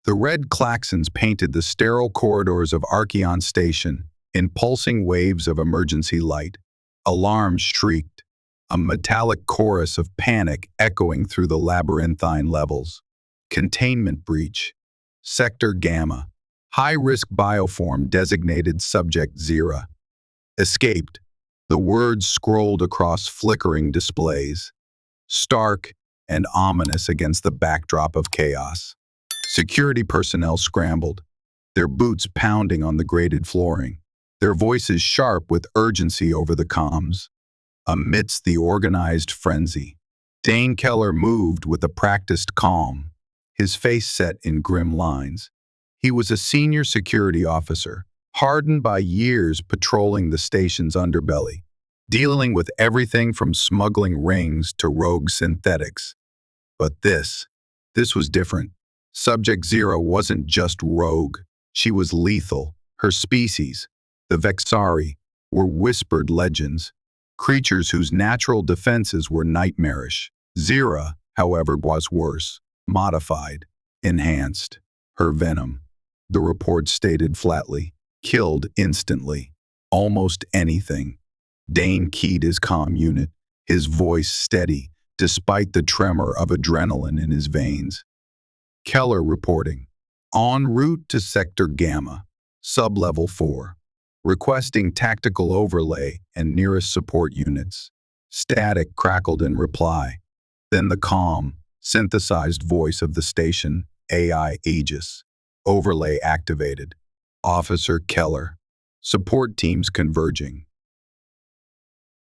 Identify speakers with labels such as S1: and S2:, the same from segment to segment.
S1: The red klaxons painted the sterile corridors of Arkion Station in pulsing waves of emergency light. Alarms shrieked, a metallic chorus of panic echoing through the labyrinthine levels. Containment breach. Sector Gamma. High-risk bioform designated Subject Zirra. Escaped. The words scrolled across flickering displays, stark and ominous against the backdrop of chaos. Security personnel scrambled, their boots pounding on the grated flooring, their voices sharp with urgency over the comms. Amidst the organized frenzy, Dane Keller moved with a practiced calm, his face set in grim lines. He was a senior security officer, hardened by years patrolling the station's underbelly, dealing with everything from smuggling rings to rogue synthetics. But this was different. Subject Zirra wasn't just rogue, she was lethal. Her species, the Vexari, were whispered legends, creatures whose natural defenses were nightmarish. Zirra, however, was worse, modified, enhanced. Her venom, the report stated flatly, killed instantly. Almost anything. Dane keyed his comm unit, his voice steady, despite the tremor of adrenaline in his veins. Keller reporting. En route to Sector Gamma, Sublevel 4. Requesting tactical overlay and nearest support units. Static crackled in reply. Then the calm, synthesized voice of the station, AI Aegis. Overlay activated. Officer Keller. Support teams converging.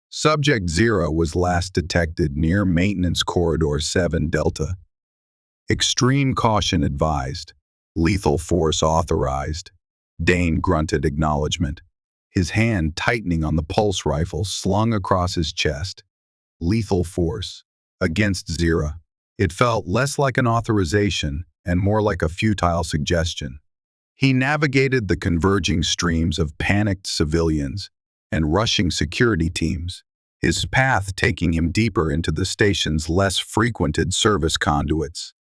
S1: Subject Zirra was last detected near Maintenance Corridor 7 Delta. Extreme caution advised. Lethal force authorized. Dane grunted acknowledgement, his hand tightening on the pulse rifle slung across his chest. Lethal force. Against Zirra. It felt less like an authorization and more like a futile suggestion. He navigated the converging streams of panicked civilians and rushing security teams, his path taking him deeper into the station's less frequented service conduits.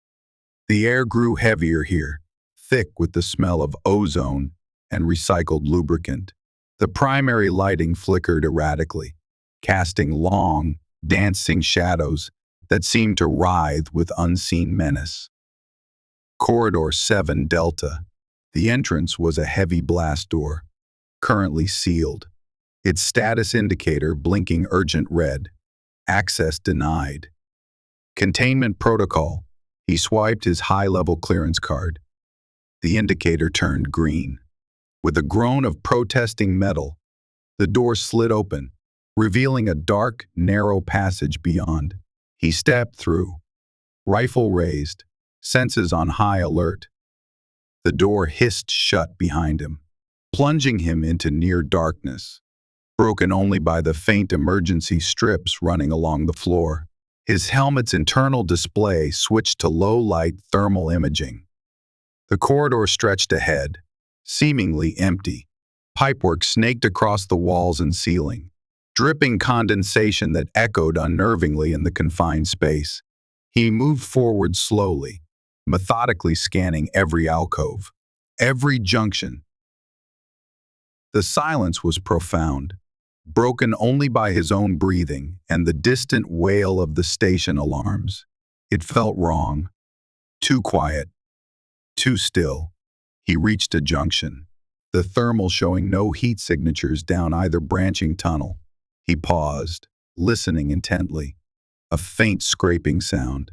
S1: The air grew heavier here, thick with the smell of ozone and recycled lubricant. The primary lighting flickered erratically, casting long, dancing shadows that seemed to writhe with unseen menace. Corridor 7 Delta. The entrance was a heavy blast door, currently sealed, its status indicator blinking urgent red. Access denied. Containment protocol. He swiped his high-level clearance card. The indicator turned green. With a groan of protesting metal, the door slid open, revealing a dark, narrow passage beyond. He stepped through, rifle raised, senses on high alert. The door hissed shut behind him, plunging him into near darkness, broken only by the faint emergency strips running along the floor. His helmet's internal display switched to low-light thermal imaging. The corridor stretched ahead, seemingly empty. Pipework snaked across the walls and ceiling, dripping condensation that echoed unnervingly in the confined space. He moved forward slowly, methodically scanning every alcove, every junction. The silence was profound, broken only by his own breathing and the distant wail of the station alarms. It felt wrong. Too quiet. Too still. He reached a junction, the thermal showing no heat signatures down either branching tunnel. He paused, listening intently. A faint scraping sound.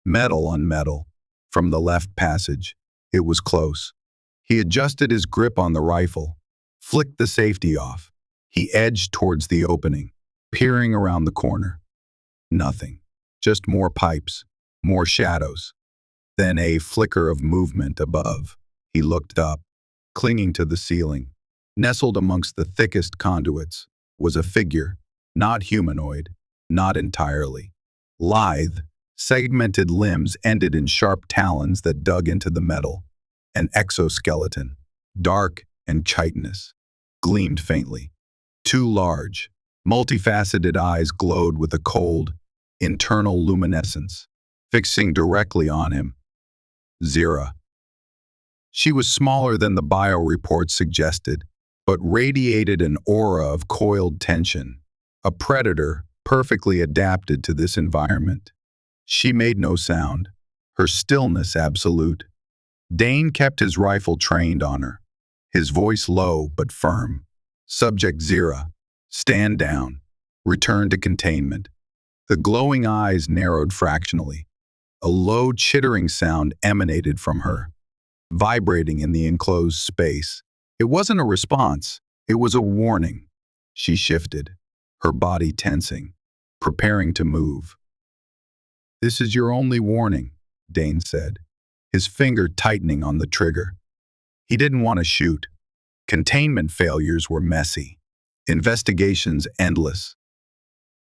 S1: Metal on metal. From the left passage. It was close. He adjusted his grip on the rifle, flicked the safety off. He edged towards the opening, peering around the corner. Nothing. Just more pipes, more shadows. Then a flicker of movement above. He looked up, clinging to the ceiling. Nestled amongst the thickest conduits was a figure, not humanoid, not entirely. Lithe, segmented limbs ended in sharp talons that dug into the metal. An exoskeleton, dark and chitinous, gleamed faintly. Too large, multifaceted eyes glowed with a cold, internal luminescence, fixing directly on him. Zirra. She was smaller than the bio report suggested, but radiated an aura of coiled tension, a predator perfectly adapted to this environment. She made no sound, her stillness absolute. Dane kept his rifle trained on her, his voice low but firm. Subject Zirra, stand down. Return to containment. The glowing eyes narrowed fractionally. A low chittering sound emanated from her, vibrating in the enclosed space. It wasn't a response, it was a warning. She shifted, her body tensing, preparing to move. This is your only warning, Dane said, his finger tightening on the trigger. He didn't want to shoot. Containment failures were messy, investigations endless.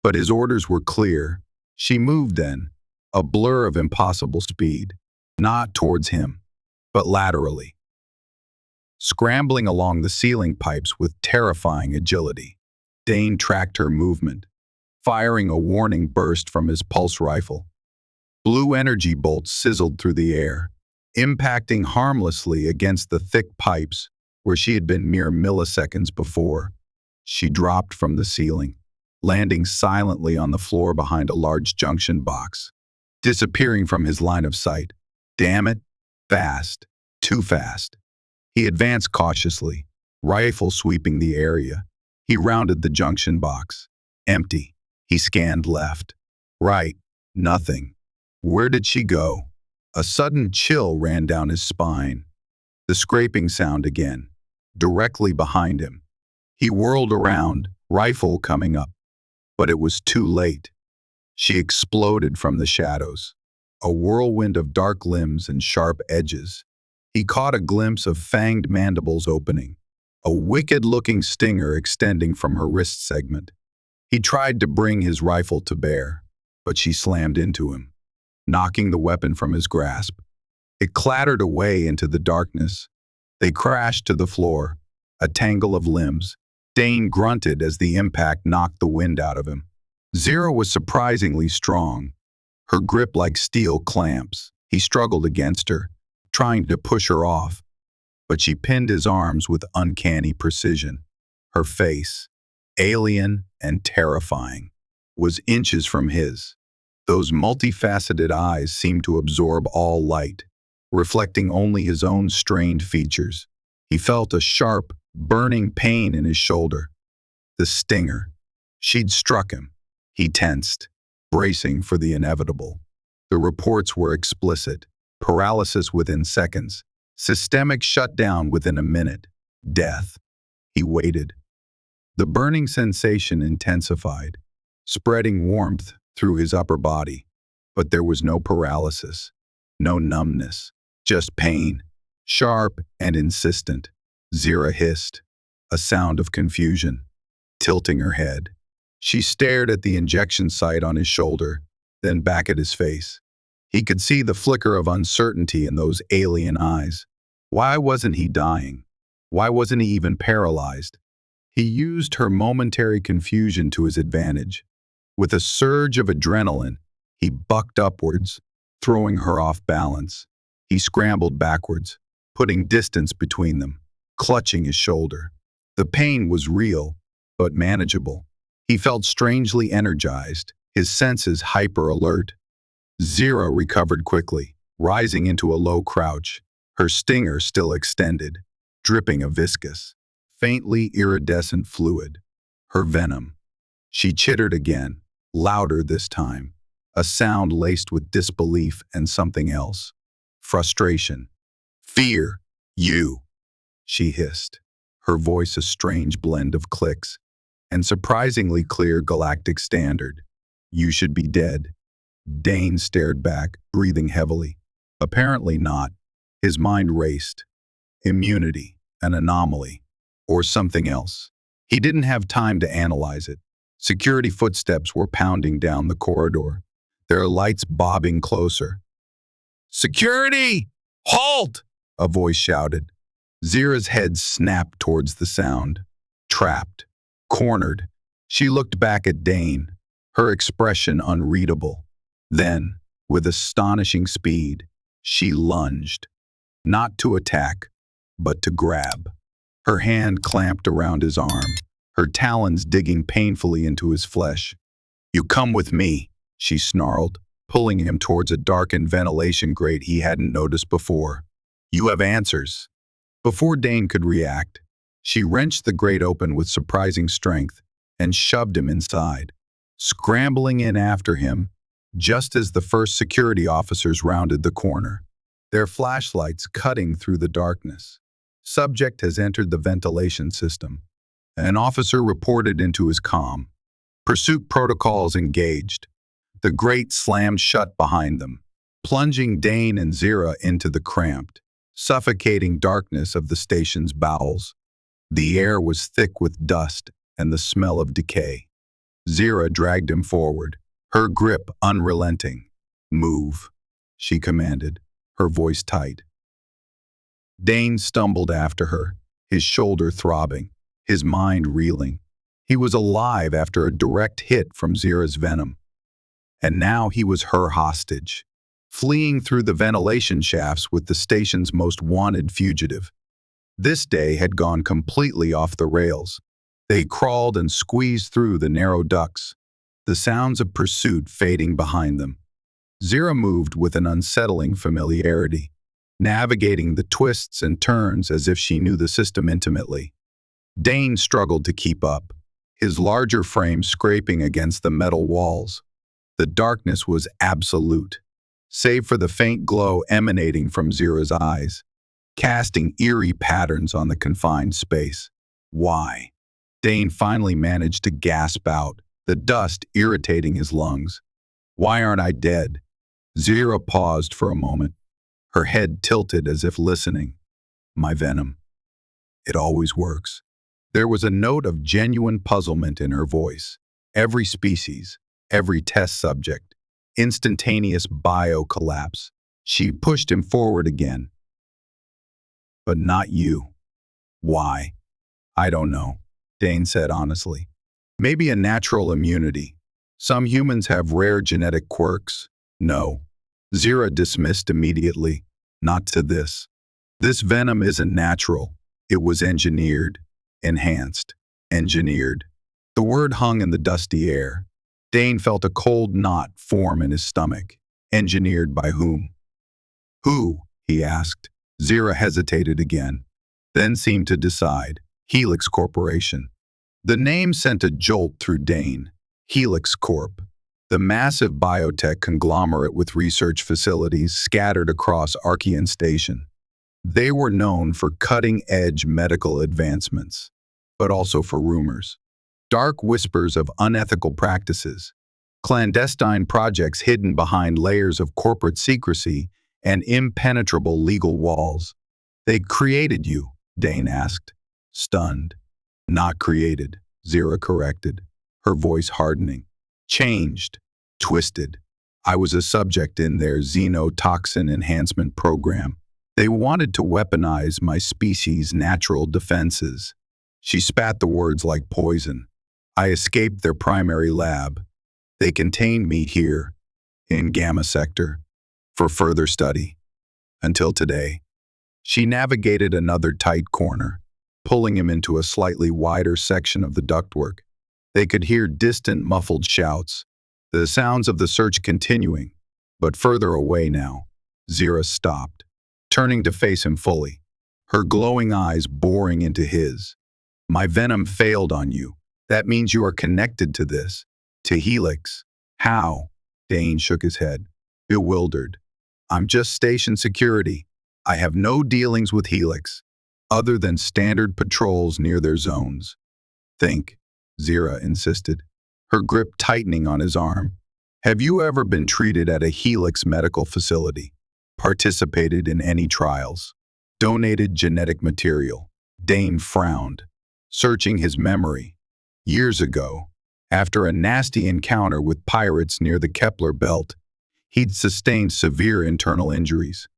S1: But his orders were clear. She moved then, a blur of impossible speed, not towards him, but laterally, scrambling along the ceiling pipes with terrifying agility. Dane tracked her movement, firing a warning burst from his pulse rifle. Blue energy bolts sizzled through the air, impacting harmlessly against the thick pipes where she had been mere milliseconds before. She dropped from the ceiling, landing silently on the floor behind a large junction box, disappearing from his line of sight. Damn it, fast, too fast. He advanced cautiously, rifle sweeping the area. He rounded the junction box. Empty. He scanned left, right, nothing. Where did she go? A sudden chill ran down his spine. The scraping sound again, directly behind him. He whirled around, rifle coming up. But it was too late. She exploded from the shadows, a whirlwind of dark limbs and sharp edges. He caught a glimpse of fanged mandibles opening, a wicked-looking stinger extending from her wrist segment. He tried to bring his rifle to bear, but she slammed into him, knocking the weapon from his grasp. It clattered away into the darkness. They crashed to the floor, a tangle of limbs. Dane grunted as the impact knocked the wind out of him. Zirra was surprisingly strong, her grip like steel clamps. He struggled against her, trying to push her off, but she pinned his arms with uncanny precision. Her face, alien and terrifying, was inches from his. Those multifaceted eyes seemed to absorb all light, reflecting only his own strained features. He felt a sharp, burning pain in his shoulder. The stinger. She'd struck him. He tensed, bracing for the inevitable. The reports were explicit. Paralysis within seconds. Systemic shutdown within a minute. Death. He waited. The burning sensation intensified, spreading warmth through his upper body. But there was no paralysis, no numbness, just pain, sharp and insistent. Zirra hissed, a sound of confusion, tilting her head. She stared at the injection site on his shoulder, then back at his face. He could see the flicker of uncertainty in those alien eyes. Why wasn't he dying? Why wasn't he even paralyzed? He used her momentary confusion to his advantage. With a surge of adrenaline, he bucked upwards, throwing her off balance. He scrambled backwards, putting distance between them, clutching his shoulder. The pain was real, but manageable. He felt strangely energized, his senses hyper-alert. Zirra recovered quickly, rising into a low crouch, her stinger still extended, dripping a viscous, faintly iridescent fluid. Her venom. She chittered again, louder this time, a sound laced with disbelief and something else. Frustration. Fear. You. She hissed, her voice a strange blend of clicks and surprisingly clear galactic standard. You should be dead. Dane stared back, breathing heavily. Apparently not. His mind raced. Immunity, an anomaly, or something else. He didn't have time to analyze it. Security footsteps were pounding down the corridor, their lights bobbing closer. Security! Halt! A voice shouted. Zirra's head snapped towards the sound. Trapped. Cornered. She looked back at Dane, her expression unreadable. Then, with astonishing speed, she lunged. not to attack, but to grab. Her hand clamped around his arm, her talons digging painfully into his flesh. "You come with me," she snarled, pulling him towards a darkened ventilation grate he hadn't noticed before. "You have answers." Before Dane could react, she wrenched the grate open with surprising strength and shoved him inside, scrambling in after him just as the first security officers rounded the corner, their flashlights cutting through the darkness. "Subject has entered the ventilation system," an officer reported into his comm. "Pursuit protocols engaged." The grate slammed shut behind them, plunging Dane and Zirra into the cramped, suffocating darkness of the station's bowels. The air was thick with dust and the smell of decay. Zirra dragged him forward, her grip unrelenting. "Move," she commanded, her voice tight. Dane stumbled after her, his shoulder throbbing, his mind reeling. He was alive after a direct hit from Zirra's venom. And now he was her hostage, fleeing through the ventilation shafts with the station's most wanted fugitive. This day had gone completely off the rails. They crawled and squeezed through the narrow ducts, the sounds of pursuit fading behind them. Zirra moved with an unsettling familiarity, navigating the twists and turns as if she knew the system intimately. Dane struggled to keep up, his larger frame scraping against the metal walls. The darkness was absolute, save for the faint glow emanating from Zirra's eyes, casting eerie patterns on the confined space. "Why?" Dane finally managed to gasp out, the dust irritating his lungs. "Why aren't I dead?" Zirra paused for a moment, her head tilted as if listening. "My venom. It always works." There was a note of genuine puzzlement in her voice. Every species, every test subject, instantaneous bio-collapse. She pushed him forward again. "But not you." "Why?" "I don't know," Dane said honestly. "Maybe a natural immunity. Some humans have rare genetic quirks." "No." Zirra dismissed immediately. "Not to this. This venom isn't natural. It was engineered. Enhanced. Engineered." The word hung in the dusty air. Dane felt a cold knot form in his stomach. Engineered by whom? "Who?" he asked. Zirra hesitated again, then seemed to decide. Helix Corporation. The name sent a jolt through Dane. Helix Corp, the massive biotech conglomerate with research facilities scattered across Arkion Station. They were known for cutting-edge medical advancements, but also for rumors. Dark whispers of unethical practices, clandestine projects hidden behind layers of corporate secrecy and impenetrable legal walls. "They created you?" Dane asked, stunned. "Not created," Zirra corrected, her voice hardening. "Changed. Twisted. I was a subject in their xenotoxin enhancement program. They wanted to weaponize my species' natural defenses." She spat the words like poison. "I escaped their primary lab. They contained me here, in Gamma Sector, for further study. Until today." She navigated another tight corner, pulling him into a slightly wider section of the ductwork. They could hear distant, muffled shouts, the sounds of the search continuing, but further away now. Zirra stopped, turning to face him fully, her glowing eyes boring into his. "My venom failed on you. That means you are connected to this, to Helix." "How?" Dane shook his head, bewildered. "I'm just station security. I have no dealings with Helix, other than standard patrols near their zones." "Think," Zirra insisted, her grip tightening on his arm. "Have you ever been treated at a Helix medical facility? Participated in any trials? Donated genetic material?" Dane frowned, searching his memory. Years ago, after a nasty encounter with pirates near the Kepler belt, he'd sustained severe internal injuries.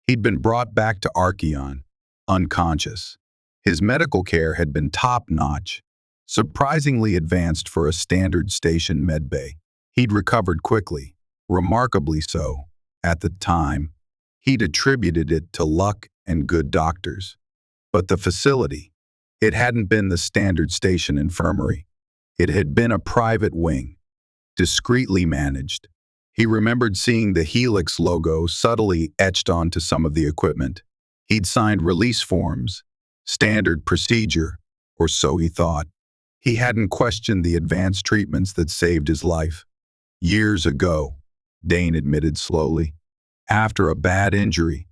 S1: He'd been brought back to Arkion, unconscious. His medical care had been top-notch, surprisingly advanced for a standard station medbay. He'd recovered quickly, remarkably so. At the time, he'd attributed it to luck and good doctors. But the facility, it hadn't been the standard station infirmary. It had been a private wing, discreetly managed. He remembered seeing the Helix logo subtly etched onto some of the equipment. He'd signed release forms, standard procedure, or so he thought. He hadn't questioned the advanced treatments that saved his life. Years ago, Dane admitted slowly, after a bad injury,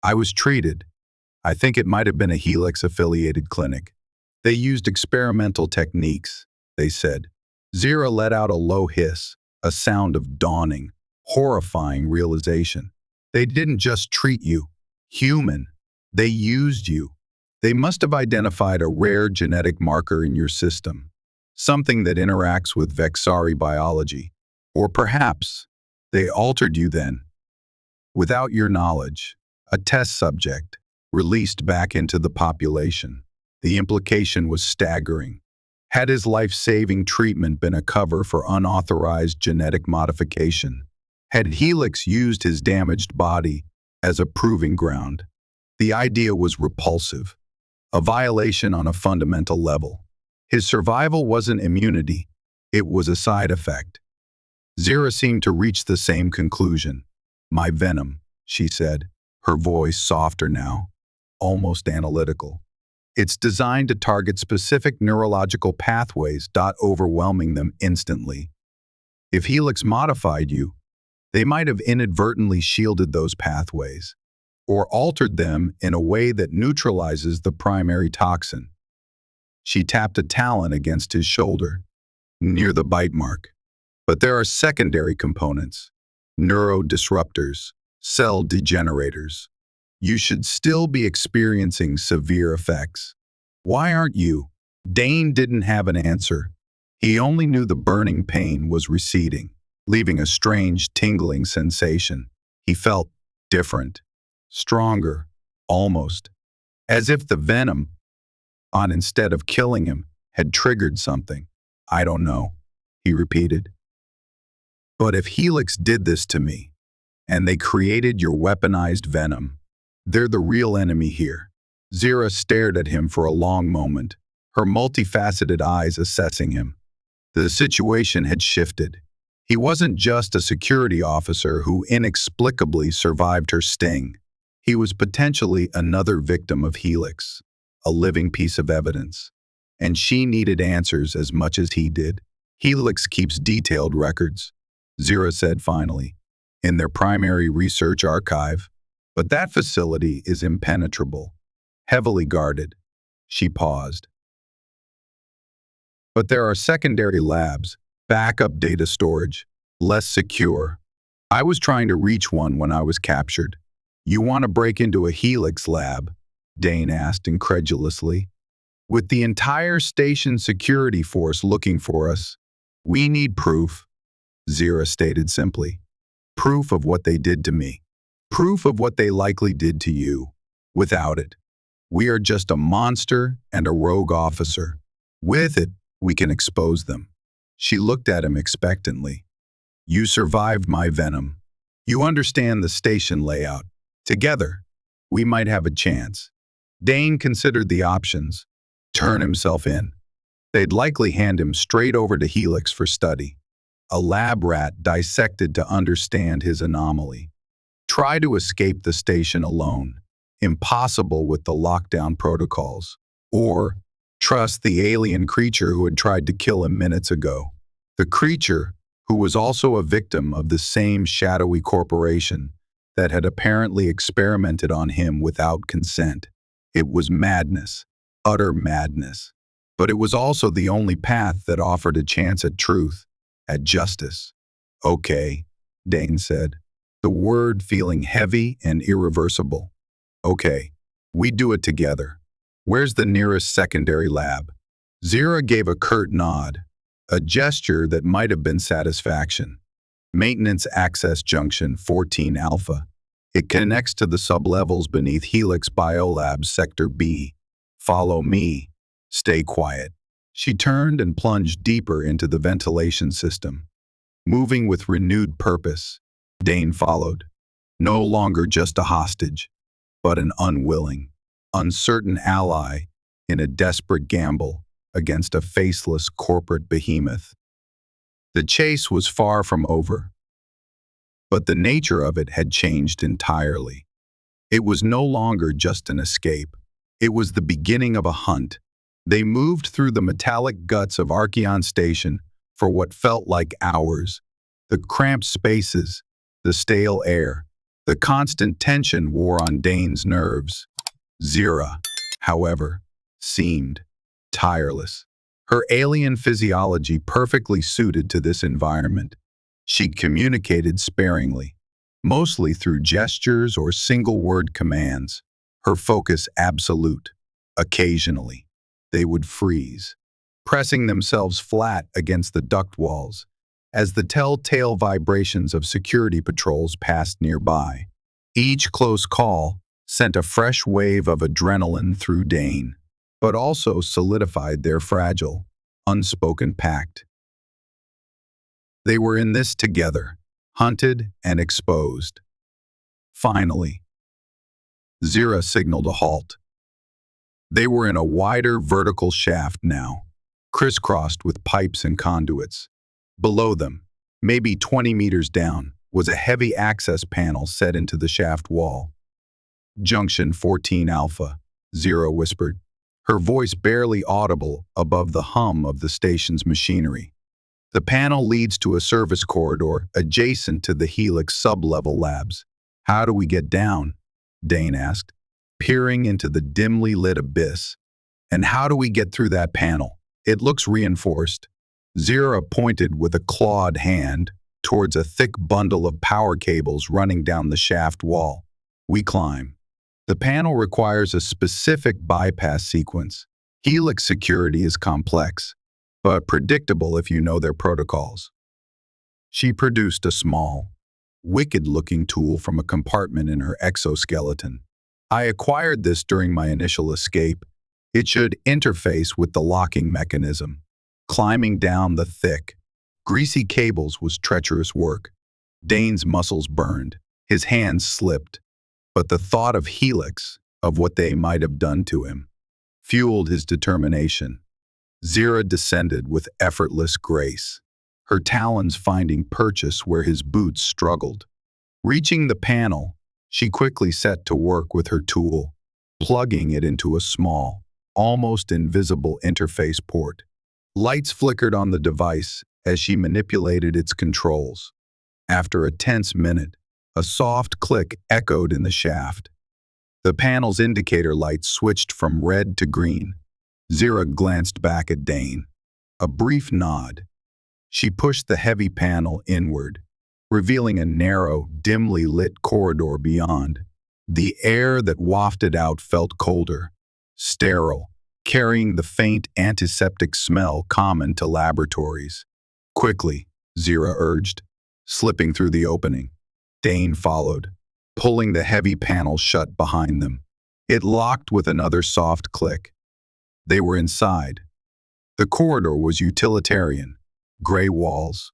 S1: I was treated. I think it might have been a Helix-affiliated clinic. They used experimental techniques, they said. Zirra let out a low hiss, a sound of dawning, horrifying realization. They didn't just treat you, human. They used you. They must have identified a rare genetic marker in your system, something that interacts with Vexari biology. Or perhaps they altered you then. Without your knowledge, a test subject, released back into the population. The implication was staggering. Had his life-saving treatment been a cover for unauthorized genetic modification? Had Helix used his damaged body as a proving ground? The idea was repulsive, a violation on a fundamental level. His survival wasn't immunity, it was a side effect. Zirra seemed to reach the same conclusion. My venom, she said, her voice softer now, almost analytical. It's designed to target specific neurological pathways, overwhelming them instantly. If Helix modified you, they might have inadvertently shielded those pathways, or altered them in a way that neutralizes the primary toxin. She tapped a talon against his shoulder, near the bite mark. But there are secondary components, neurodisruptors, cell degenerators. You should still be experiencing severe effects. Why aren't you? Dane didn't have an answer. He only knew the burning pain was receding, leaving a strange tingling sensation. He felt different, stronger, almost, as if the venom, instead of killing him, had triggered something. I don't know, he repeated. But if Helix did this to me, and they created your weaponized venom, they're the real enemy here. Zirra stared at him for a long moment, her multifaceted eyes assessing him. The situation had shifted. He wasn't just a security officer who inexplicably survived her sting. He was potentially another victim of Helix, a living piece of evidence. And she needed answers as much as he did. Helix keeps detailed records, Zirra said finally, in their primary research archive. But that facility is impenetrable, heavily guarded. She paused. But there are secondary labs, backup data storage, less secure. I was trying to reach one when I was captured. You want to break into a Helix lab? Dane asked incredulously. With the entire station security force looking for us, we need proof, Zirra stated simply. Proof of what they did to me. Proof of what they likely did to you. Without it, we are just a monster and a rogue officer. With it, we can expose them. She looked at him expectantly. You survived my venom. You understand the station layout. Together, we might have a chance. Dane considered the options. Turn himself in. They'd likely hand him straight over to Helix for study. A lab rat dissected to understand his anomaly. Try to escape the station alone. Impossible with the lockdown protocols. Or trust the alien creature who had tried to kill him minutes ago. The creature who was also a victim of the same shadowy corporation that had apparently experimented on him without consent. It was madness, utter madness. But it was also the only path that offered a chance at truth, at justice. Okay, Dane said, the word feeling heavy and irreversible. Okay, we do it together. Where's the nearest secondary lab? Zirra gave a curt nod, a gesture that might have been satisfaction. Maintenance Access Junction 14 Alpha. It connects to the sublevels beneath Helix Biolabs Sector B. Follow me. Stay quiet. She turned and plunged deeper into the ventilation system. Moving with renewed purpose, Dane followed. No longer just a hostage. but an unwilling, uncertain ally in a desperate gamble against a faceless corporate behemoth. The chase was far from over, but the nature of it had changed entirely. It was no longer just an escape. It was the beginning of a hunt. They moved through the metallic guts of Arkion Station for what felt like hours. The cramped spaces, the stale air, the constant tension wore on Dane's nerves. Zirra, however, seemed tireless. Her alien physiology perfectly suited to this environment. She communicated sparingly, mostly through gestures or single-word commands, her focus absolute. Occasionally, they would freeze, pressing themselves flat against the duct walls as the telltale vibrations of security patrols passed nearby. Each close call sent a fresh wave of adrenaline through Dane, but also solidified their fragile, unspoken pact. They were in this together, hunted and exposed. Finally, Zirra signaled a halt. They were in a wider vertical shaft now, crisscrossed with pipes and conduits. Below them, maybe 20 meters down, was a heavy access panel set into the shaft wall. "Junction 14 Alpha," Zirra whispered, her voice barely audible above the hum of the station's machinery. "The panel leads to a service corridor adjacent to the Helix sub-level labs. How do we get down?" Dane asked, peering into the dimly lit abyss. "And how do we get through that panel? It looks reinforced." Zirra pointed with a clawed hand towards a thick bundle of power cables running down the shaft wall. "We climb." The panel requires a specific bypass sequence. Helix security is complex, but predictable if you know their protocols. She produced a small, wicked-looking tool from a compartment in her exoskeleton. "I acquired this during my initial escape. It should interface with the locking mechanism." Climbing down the thick, greasy cables was treacherous work. Dane's muscles burned, his hands slipped, but the thought of Helix, of what they might have done to him, fueled his determination. Zirra descended with effortless grace, her talons finding purchase where his boots struggled. Reaching the panel, she quickly set to work with her tool, plugging it into a small, almost invisible interface port. Lights flickered on the device as she manipulated its controls. After a tense minute, a soft click echoed in the shaft. The panel's indicator light switched from red to green. Zirra glanced back at Dane. A brief nod. She pushed the heavy panel inward, revealing a narrow, dimly lit corridor beyond. The air that wafted out felt colder, sterile, carrying the faint antiseptic smell common to laboratories. "Quickly," Zirra urged, slipping through the opening. Dane followed, pulling the heavy panel shut behind them. It locked with another soft click. They were inside. The corridor was utilitarian, gray walls,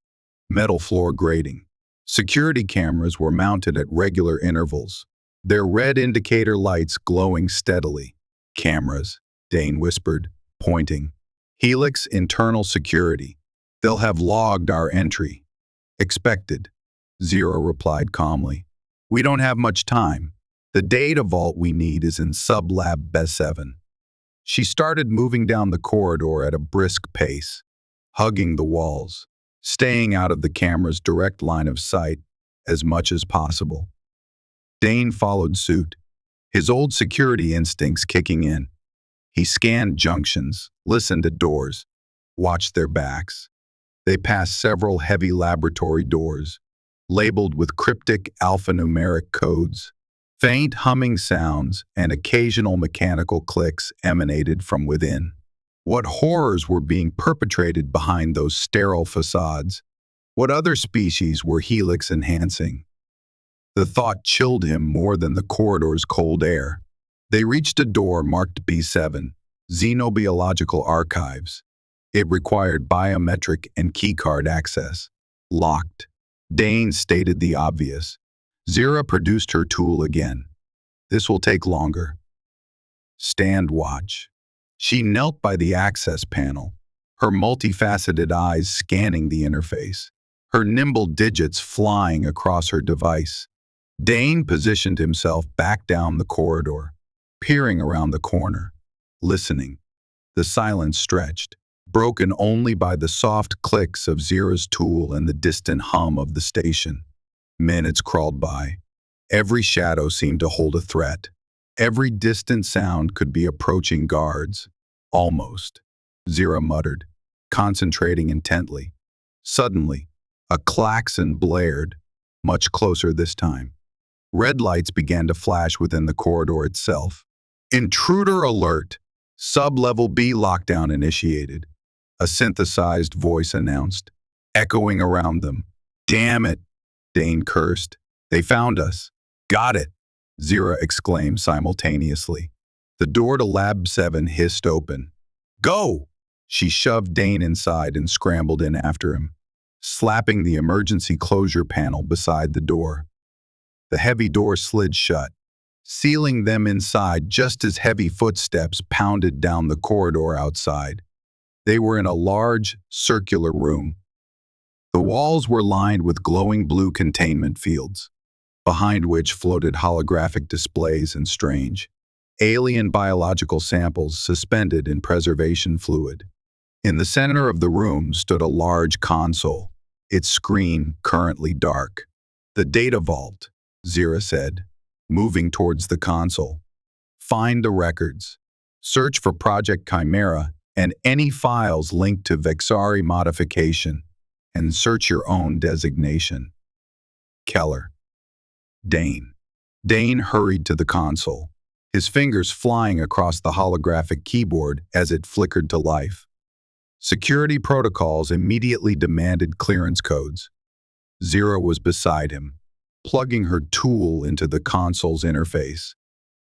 S1: metal floor grating. Security cameras were mounted at regular intervals, their red indicator lights glowing steadily. "Cameras," Dane whispered, pointing. "Helix internal security. They'll have logged our entry." "Expected," Zirra replied calmly. "We don't have much time. The data vault we need is in Sublab B7. She started moving down the corridor at a brisk pace, hugging the walls, staying out of the camera's direct line of sight as much as possible. Dane followed suit, his old security instincts kicking in. He scanned junctions, listened at doors, watched their backs. They passed several heavy laboratory doors, labeled with cryptic alphanumeric codes. Faint humming sounds and occasional mechanical clicks emanated from within. What horrors were being perpetrated behind those sterile facades? What other species were Helix enhancing? The thought chilled him more than the corridor's cold air. They reached a door marked B7, Xenobiological Archives. It required biometric and keycard access. Locked. Dane stated the obvious. Zirra produced her tool again. This will take longer. Stand watch. She knelt by the access panel, her multifaceted eyes scanning the interface, her nimble digits flying across her device. Dane positioned himself back down the corridor, peering around the corner, listening. The silence stretched, broken only by the soft clicks of Zirra's tool and the distant hum of the station. Minutes crawled by. Every shadow seemed to hold a threat. Every distant sound could be approaching guards. Almost, Zirra muttered, concentrating intently. Suddenly, a klaxon blared, much closer this time. Red lights began to flash within the corridor itself. Intruder alert! Sub-level B lockdown initiated. A synthesized voice announced, echoing around them. Damn it! Dane cursed. They found us. Got it! Zirra exclaimed simultaneously. The door to Lab 7 hissed open. Go! She shoved Dane inside and scrambled in after him, slapping the emergency closure panel beside the door. The heavy door slid shut, sealing them inside just as heavy footsteps pounded down the corridor outside. They were in a large, circular room. The walls were lined with glowing blue containment fields, behind which floated holographic displays and strange, alien biological samples suspended in preservation fluid. In the center of the room stood a large console, its screen currently dark. The data vault, Zirra said, moving towards the console. Find the records. Search for Project Chimera and any files linked to Vexari modification, and search your own designation. Keller. Dane. Dane hurried to the console, his fingers flying across the holographic keyboard as it flickered to life. Security protocols immediately demanded clearance codes. Zirra was beside him, plugging her tool into the console's interface.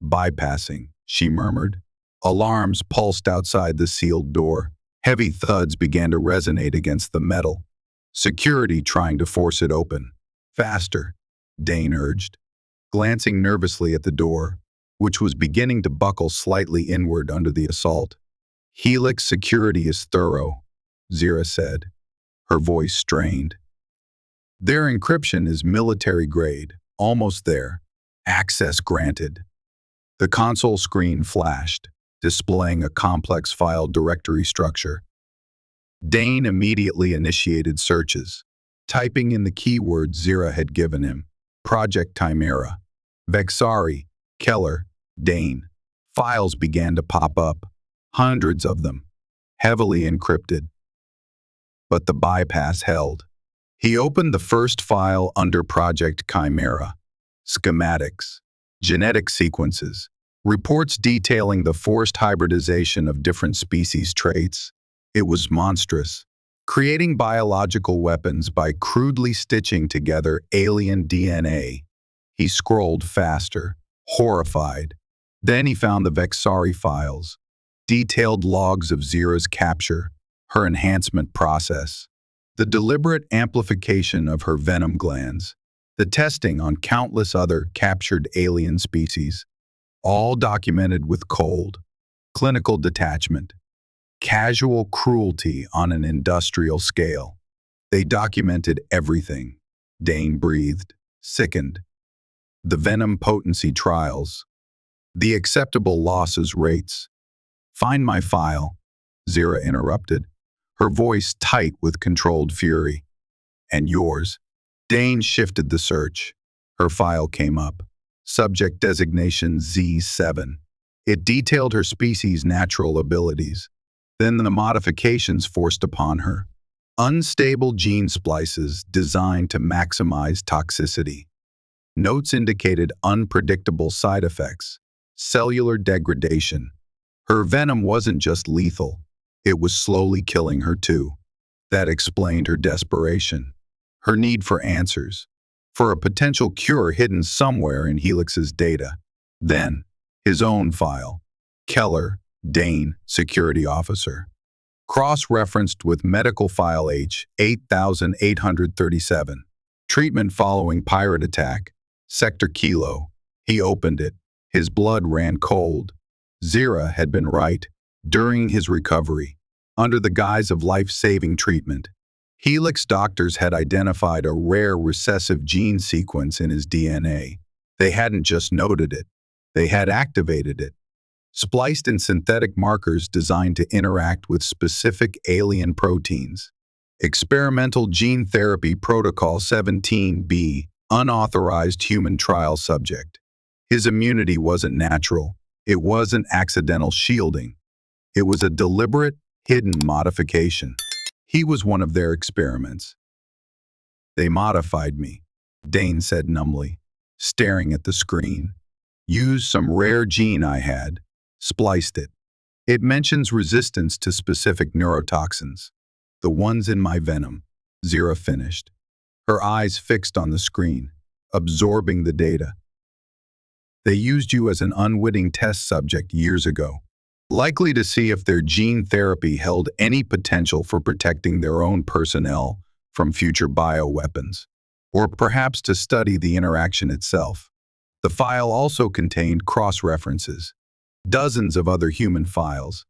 S1: Bypassing, she murmured. Alarms pulsed outside the sealed door. Heavy thuds began to resonate against the metal. Security trying to force it open. Faster, Dane urged, glancing nervously at the door, which was beginning to buckle slightly inward under the assault. Helix security is thorough, Zirra said, her voice strained. Their encryption is military grade, almost there. Access granted. The console screen flashed, displaying a complex file directory structure. Dane immediately initiated searches, typing in the keywords Zirra had given him. Project Chimera, Vexari, Keller, Dane. Files began to pop up, hundreds of them, heavily encrypted. But the bypass held. He opened the first file under Project Chimera. Schematics, genetic sequences, reports detailing the forced hybridization of different species traits. It was monstrous, creating biological weapons by crudely stitching together alien DNA. He scrolled faster, horrified. Then he found the Vexari files, detailed logs of Zirra's capture, her enhancement process, the deliberate amplification of her venom glands, the testing on countless other captured alien species, all documented with cold, clinical detachment, casual cruelty on an industrial scale. They documented everything. Dane breathed, sickened. The venom potency trials, the acceptable losses rates. Find my file, Zirra interrupted, her voice tight with controlled fury. And yours. Dane shifted the search. Her file came up. Subject designation Z7. It detailed her species' natural abilities. Then the modifications forced upon her. Unstable gene splices designed to maximize toxicity. Notes indicated unpredictable side effects, cellular degradation. Her venom wasn't just lethal. It was slowly killing her too. That explained her desperation, her need for answers, for a potential cure hidden somewhere in Helix's data. Then, his own file. Keller, Dane, security officer. Cross-referenced with medical file H8837. Treatment following pirate attack. Sector Kilo. He opened it, His blood ran cold. Zirra had been right. During his recovery, under the guise of life-saving treatment, Helix doctors had identified a rare recessive gene sequence in his DNA. They hadn't just noted it, they had activated it, spliced in synthetic markers designed to interact with specific alien proteins. Experimental Gene Therapy Protocol 17B, unauthorized human trial subject. His immunity wasn't natural. It wasn't accidental shielding. It was a deliberate, hidden modification. He was one of their experiments. They modified me, Dane said numbly, staring at the screen. Used some rare gene I had, spliced it. It mentions resistance to specific neurotoxins. The ones in my venom, Zirra finished, her eyes fixed on the screen, absorbing the data. They used you as an unwitting test subject years ago, likely to see if their gene therapy held any potential for protecting their own personnel from future bioweapons, or perhaps to study the interaction itself. The file also contained cross-references, dozens of other human files,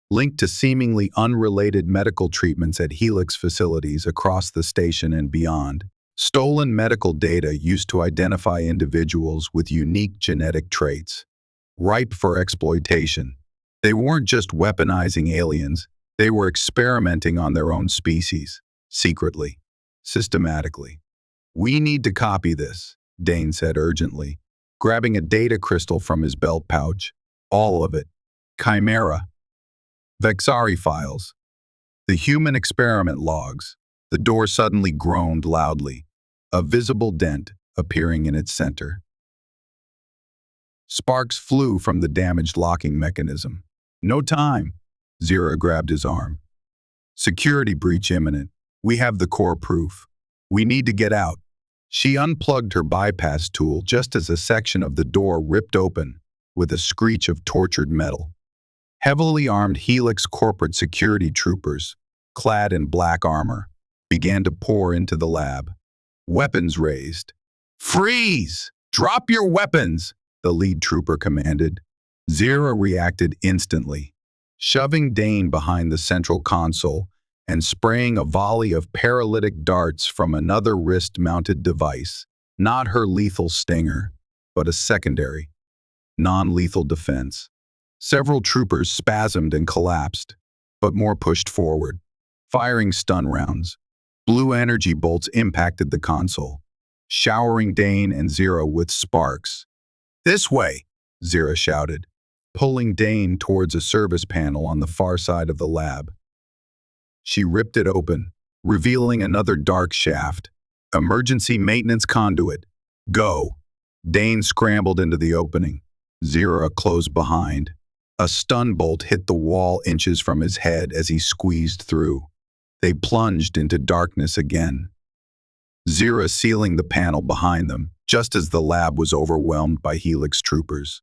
S1: linked to seemingly unrelated medical treatments at Helix facilities across the station and beyond. Stolen medical data used to identify individuals with unique genetic traits, ripe for exploitation. They weren't just weaponizing aliens, they were experimenting on their own species, secretly, systematically. We need to copy this, Dane said urgently, grabbing a data crystal from his belt pouch. All of it. Chimera. Vexari files. The human experiment logs. The door suddenly groaned loudly, a visible dent appearing in its center. Sparks flew from the damaged locking mechanism. No time. Zirra grabbed his arm. Security breach imminent. We have the core proof. We need to get out. She unplugged her bypass tool just as a section of the door ripped open with a screech of tortured metal. Heavily armed Helix corporate security troopers, clad in black armor, began to pour into the lab. Weapons raised. Freeze! Drop your weapons! The lead trooper commanded. Zirra reacted instantly, shoving Dane behind the central console and spraying a volley of paralytic darts from another wrist-mounted device, not her lethal stinger, but a secondary, non-lethal defense. Several troopers spasmed and collapsed, but more pushed forward, firing stun rounds. Blue energy bolts impacted the console, showering Dane and Zirra with sparks. This way, Zirra shouted, pulling Dane towards a service panel on the far side of the lab. She ripped it open, revealing another dark shaft. Emergency maintenance conduit. Go. Dane scrambled into the opening. Zirra closed behind. A stun bolt hit the wall inches from his head as he squeezed through. They plunged into darkness again. Zirra sealing the panel behind them, just as the lab was overwhelmed by Helix troopers.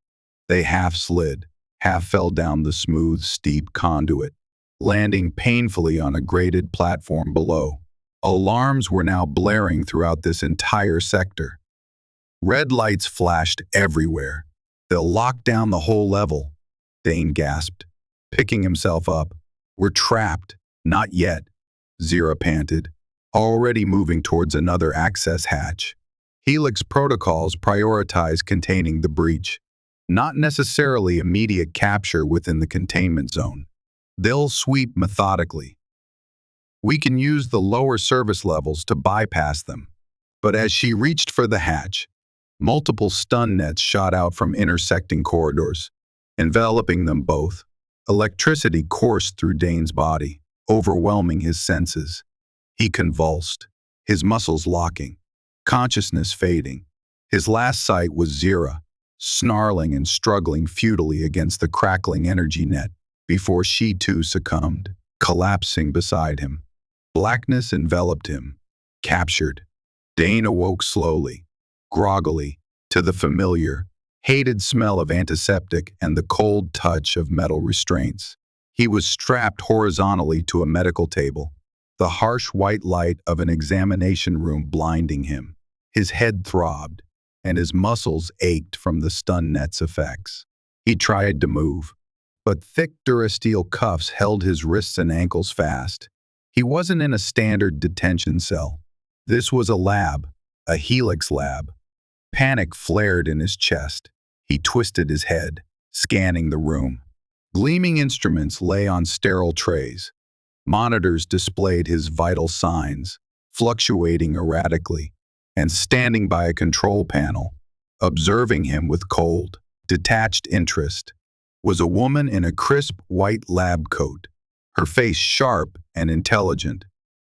S1: They half slid, half fell down the smooth, steep conduit, landing painfully on a graded platform below. Alarms were now blaring throughout this entire sector. Red lights flashed everywhere. They'll lock down the whole level, Dane gasped, picking himself up. We're trapped. Not yet, Zirra panted, already moving towards another access hatch. Helix protocols prioritize containing the breach, not necessarily immediate capture within the containment zone. They'll sweep methodically. We can use the lower service levels to bypass them. But as she reached for the hatch, multiple stun nets shot out from intersecting corridors, enveloping them both. Electricity coursed through Dane's body, overwhelming his senses. He convulsed, his muscles locking, consciousness fading. His last sight was Zirra, snarling and struggling futilely against the crackling energy net before she too succumbed, collapsing beside him. Blackness enveloped him, captured. Dane awoke slowly, groggily, to the familiar, hated smell of antiseptic and the cold touch of metal restraints. He was strapped horizontally to a medical table, the harsh white light of an examination room blinding him. His head throbbed, and his muscles ached from the stun net's effects. He tried to move, but thick durasteel cuffs held his wrists and ankles fast. He wasn't in a standard detention cell. This was a lab, a Helix lab. Panic flared in his chest. He twisted his head, scanning the room. Gleaming instruments lay on sterile trays. Monitors displayed his vital signs, fluctuating erratically, and standing by a control panel, observing him with cold, detached interest, was a woman in a crisp white lab coat, her face sharp and intelligent,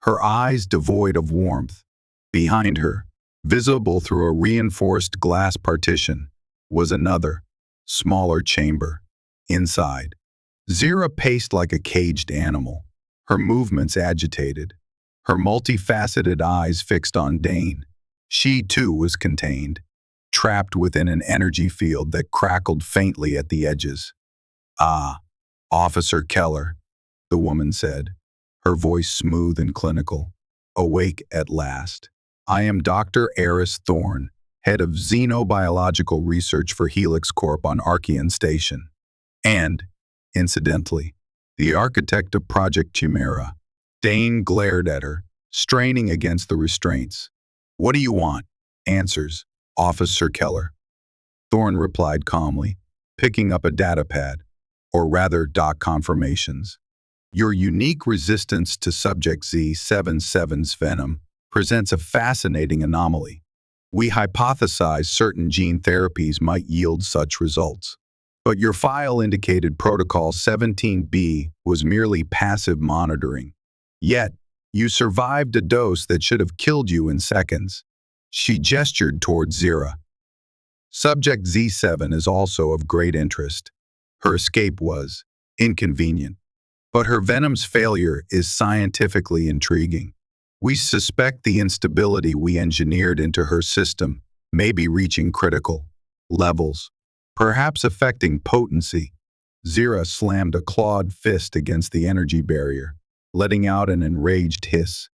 S1: her eyes devoid of warmth. Behind her, visible through a reinforced glass partition, was another, smaller chamber. Inside, Zirra paced like a caged animal, her movements agitated, her multifaceted eyes fixed on Dane. She, too, was contained, trapped within an energy field that crackled faintly at the edges. "Ah, Officer Keller," the woman said, her voice smooth and clinical. "Awake at last. I am Dr. Eris Thorne, head of xenobiological research for Helix Corp on Arkion Station. And, incidentally, the architect of Project Chimera." Dane glared at her, straining against the restraints. "What do you want?" "Answers, Officer Keller." Thorne replied calmly, picking up a datapad, or rather doc confirmations. "Your unique resistance to Subject Z77's Venom presents a fascinating anomaly. We hypothesize certain gene therapies might yield such results. But your file indicated Protocol 17B was merely passive monitoring. Yet, you survived a dose that should have killed you in seconds." She gestured toward Zirra. "Subject Z7 is also of great interest. Her escape was inconvenient, but her Venom's failure is scientifically intriguing. We suspect the instability we engineered into her system may be reaching critical levels, perhaps affecting potency." Zirra slammed a clawed fist against the energy barrier, letting out an enraged hiss.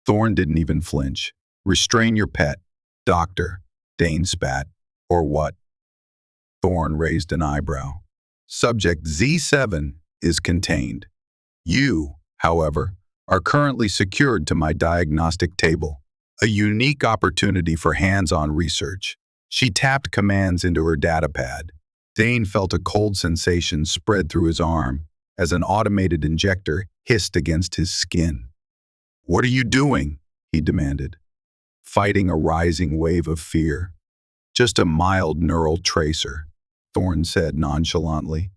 S1: Thorne didn't even flinch. "Restrain your pet, Doctor," Dane spat. "Or what?" Thorne raised an eyebrow. "Subject Z7 is contained. You, however, are currently secured to my diagnostic table, a unique opportunity for hands-on research." She tapped commands into her datapad. Dane felt a cold sensation spread through his arm as an automated injector hissed against his skin. "What are you doing?" he demanded, fighting a rising wave of fear. "Just a mild neural tracer," Thorne said nonchalantly.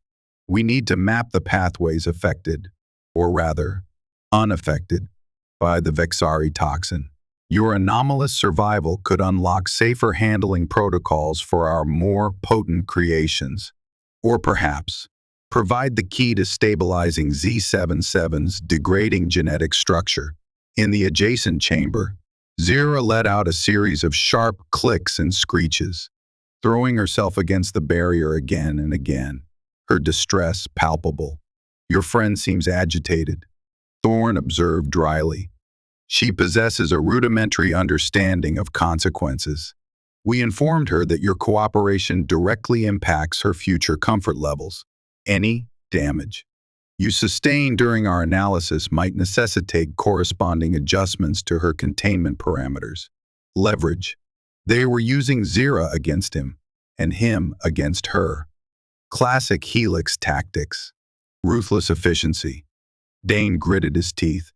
S1: "We need to map the pathways affected, or rather, unaffected, by the Vexari toxin. Your anomalous survival could unlock safer handling protocols for our more potent creations. Or perhaps, provide the key to stabilizing Z77's degrading genetic structure." In the adjacent chamber, Zirra let out a series of sharp clicks and screeches, throwing herself against the barrier again and again, her distress palpable. "Your friend seems agitated," Thorne observed dryly. "She possesses a rudimentary understanding of consequences. We informed her that your cooperation directly impacts her future comfort levels. Any damage you sustain during our analysis might necessitate corresponding adjustments to her containment parameters." Leverage. They were using Zirra against him, and him against her. Classic Helix tactics. Ruthless efficiency. Dane gritted his teeth,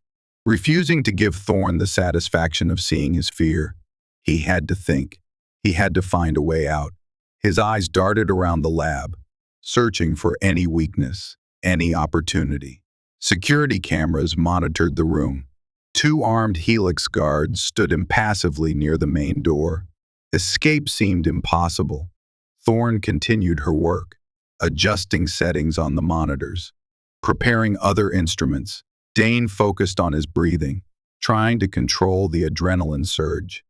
S1: refusing to give Thorne the satisfaction of seeing his fear. He had to think. He had to find a way out. His eyes darted around the lab, searching for any weakness, any opportunity. Security cameras monitored the room. 2 armed Helix guards stood impassively near the main door. Escape seemed impossible. Thorne continued her work, adjusting settings on the monitors, preparing other instruments. Dane focused on his breathing, trying to control the adrenaline surge.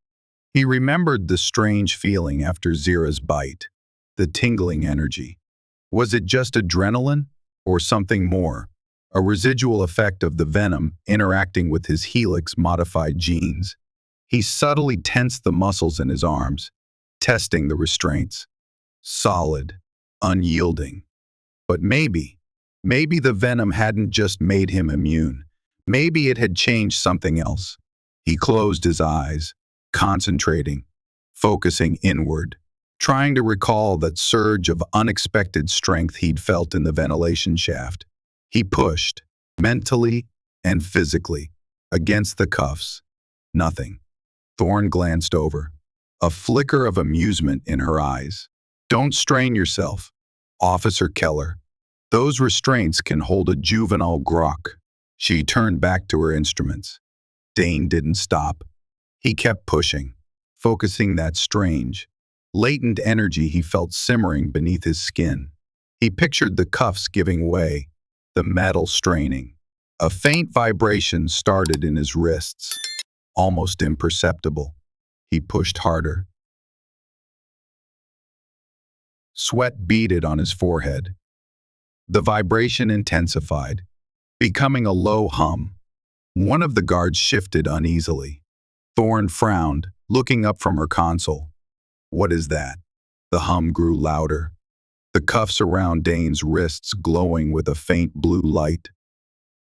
S1: He remembered the strange feeling after Zirra's bite, the tingling energy. Was it just adrenaline, or something more? A residual effect of the venom interacting with his Helix-modified genes. He subtly tensed the muscles in his arms, testing the restraints. Solid, unyielding. But maybe the venom hadn't just made him immune. Maybe it had changed something else. He closed his eyes, concentrating, focusing inward, trying to recall that surge of unexpected strength he'd felt in the ventilation shaft. He pushed, mentally and physically, against the cuffs. Nothing. Thorne glanced over, a flicker of amusement in her eyes. Don't strain yourself, Officer Keller. Those restraints can hold a juvenile grok. She turned back to her instruments. Dane didn't stop. He kept pushing, focusing that strange, latent energy he felt simmering beneath his skin. He pictured the cuffs giving way, the metal straining. A faint vibration started in his wrists, almost imperceptible. He pushed harder. Sweat beaded on his forehead. The vibration intensified, becoming a low hum. One of the guards shifted uneasily. Thorne frowned, looking up from her console. What is that? The hum grew louder, the cuffs around Dane's wrists glowing with a faint blue light.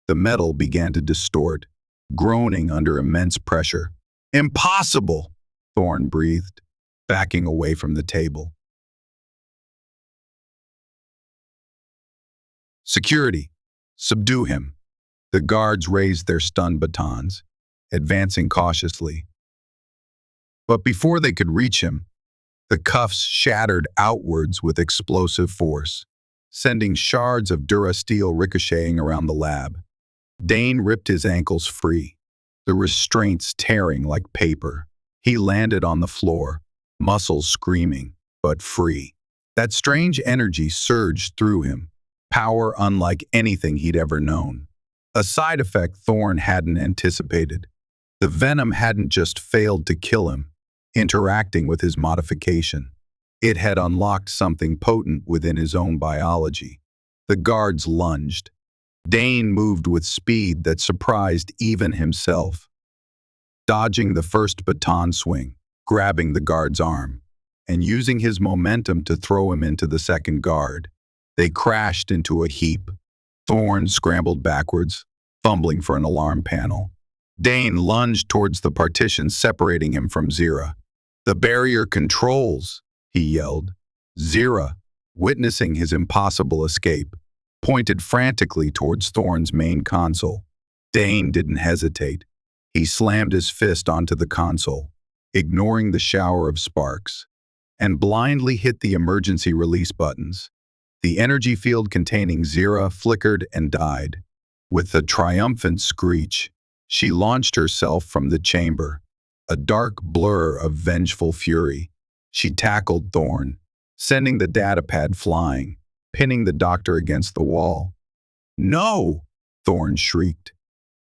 S1: The metal began to distort, groaning under immense pressure. Impossible, Thorne breathed, backing away from the table. Security, subdue him. The guards raised their stun batons, advancing cautiously. But before they could reach him, the cuffs shattered outwards with explosive force, sending shards of durasteel ricocheting around the lab. Dane ripped his ankles free, the restraints tearing like paper. He landed on the floor, muscles screaming, but free. That strange energy surged through him, power unlike anything he'd ever known. A side effect Thorne hadn't anticipated. The venom hadn't just failed to kill him, interacting with his modification. It had unlocked something potent within his own biology. The guards lunged. Dane moved with speed that surprised even himself, dodging the first baton swing, grabbing the guard's arm, and using his momentum to throw him into the second guard. They crashed into a heap. Thorne scrambled backwards, fumbling for an alarm panel. Dane lunged towards the partition separating him from Zirra. The barrier controls, he yelled. Zirra, witnessing his impossible escape, pointed frantically towards Thorne's main console. Dane didn't hesitate. He slammed his fist onto the console, ignoring the shower of sparks, and blindly hit the emergency release buttons. The energy field containing Zirra flickered and died. With a triumphant screech, she launched herself from the chamber, a dark blur of vengeful fury. She tackled Thorne, sending the datapad flying, pinning the doctor against the wall. No! Thorne shrieked,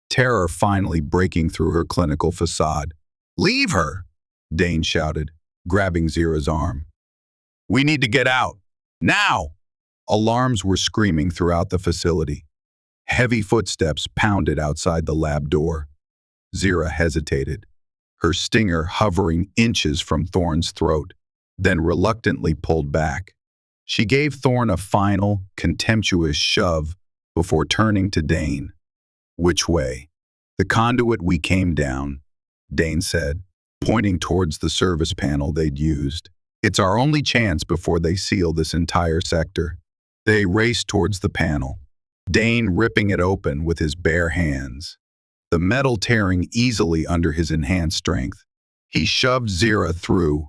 S1: terror finally breaking through her clinical facade. Leave her! Dane shouted, grabbing Zirra's arm. We need to get out. Now! Alarms were screaming throughout the facility. Heavy footsteps pounded outside the lab door. Zirra hesitated, her stinger hovering inches from Thorne's throat, then reluctantly pulled back. She gave Thorne a final, contemptuous shove before turning to Dane. Which way? The conduit we came down, Dane said, pointing towards the service panel they'd used. It's our only chance before they seal this entire sector. They raced towards the panel, Dane ripping it open with his bare hands, the metal tearing easily under his enhanced strength. He shoved Zirra through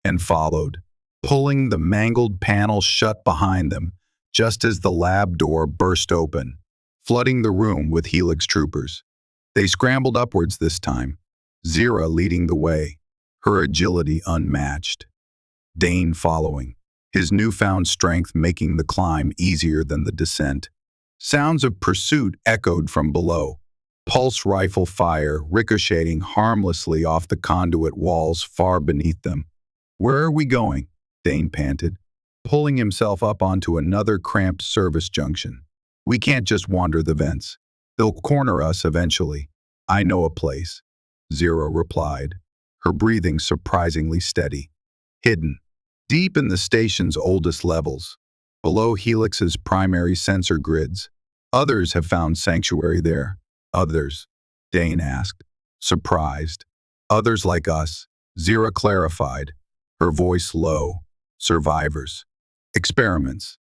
S1: and followed, pulling the mangled panel shut behind them just as the lab door burst open, flooding the room with Helix troopers. They scrambled upwards this time, Zirra leading the way, her agility unmatched. Dane following, his newfound strength making the climb easier than the descent. Sounds of pursuit echoed from below, pulse rifle fire ricocheting harmlessly off the conduit walls far beneath them. Where are we going? Dane panted, pulling himself up onto another cramped service junction. We can't just wander the vents. They'll corner us eventually. I know a place, Zirra replied, her breathing surprisingly steady. hidden, deep in the station's oldest levels, below Helix's primary sensor grids. Others have found sanctuary there. Others, Dane asked, surprised. Others like us, Zirra clarified, her voice low. Survivors. Experiments.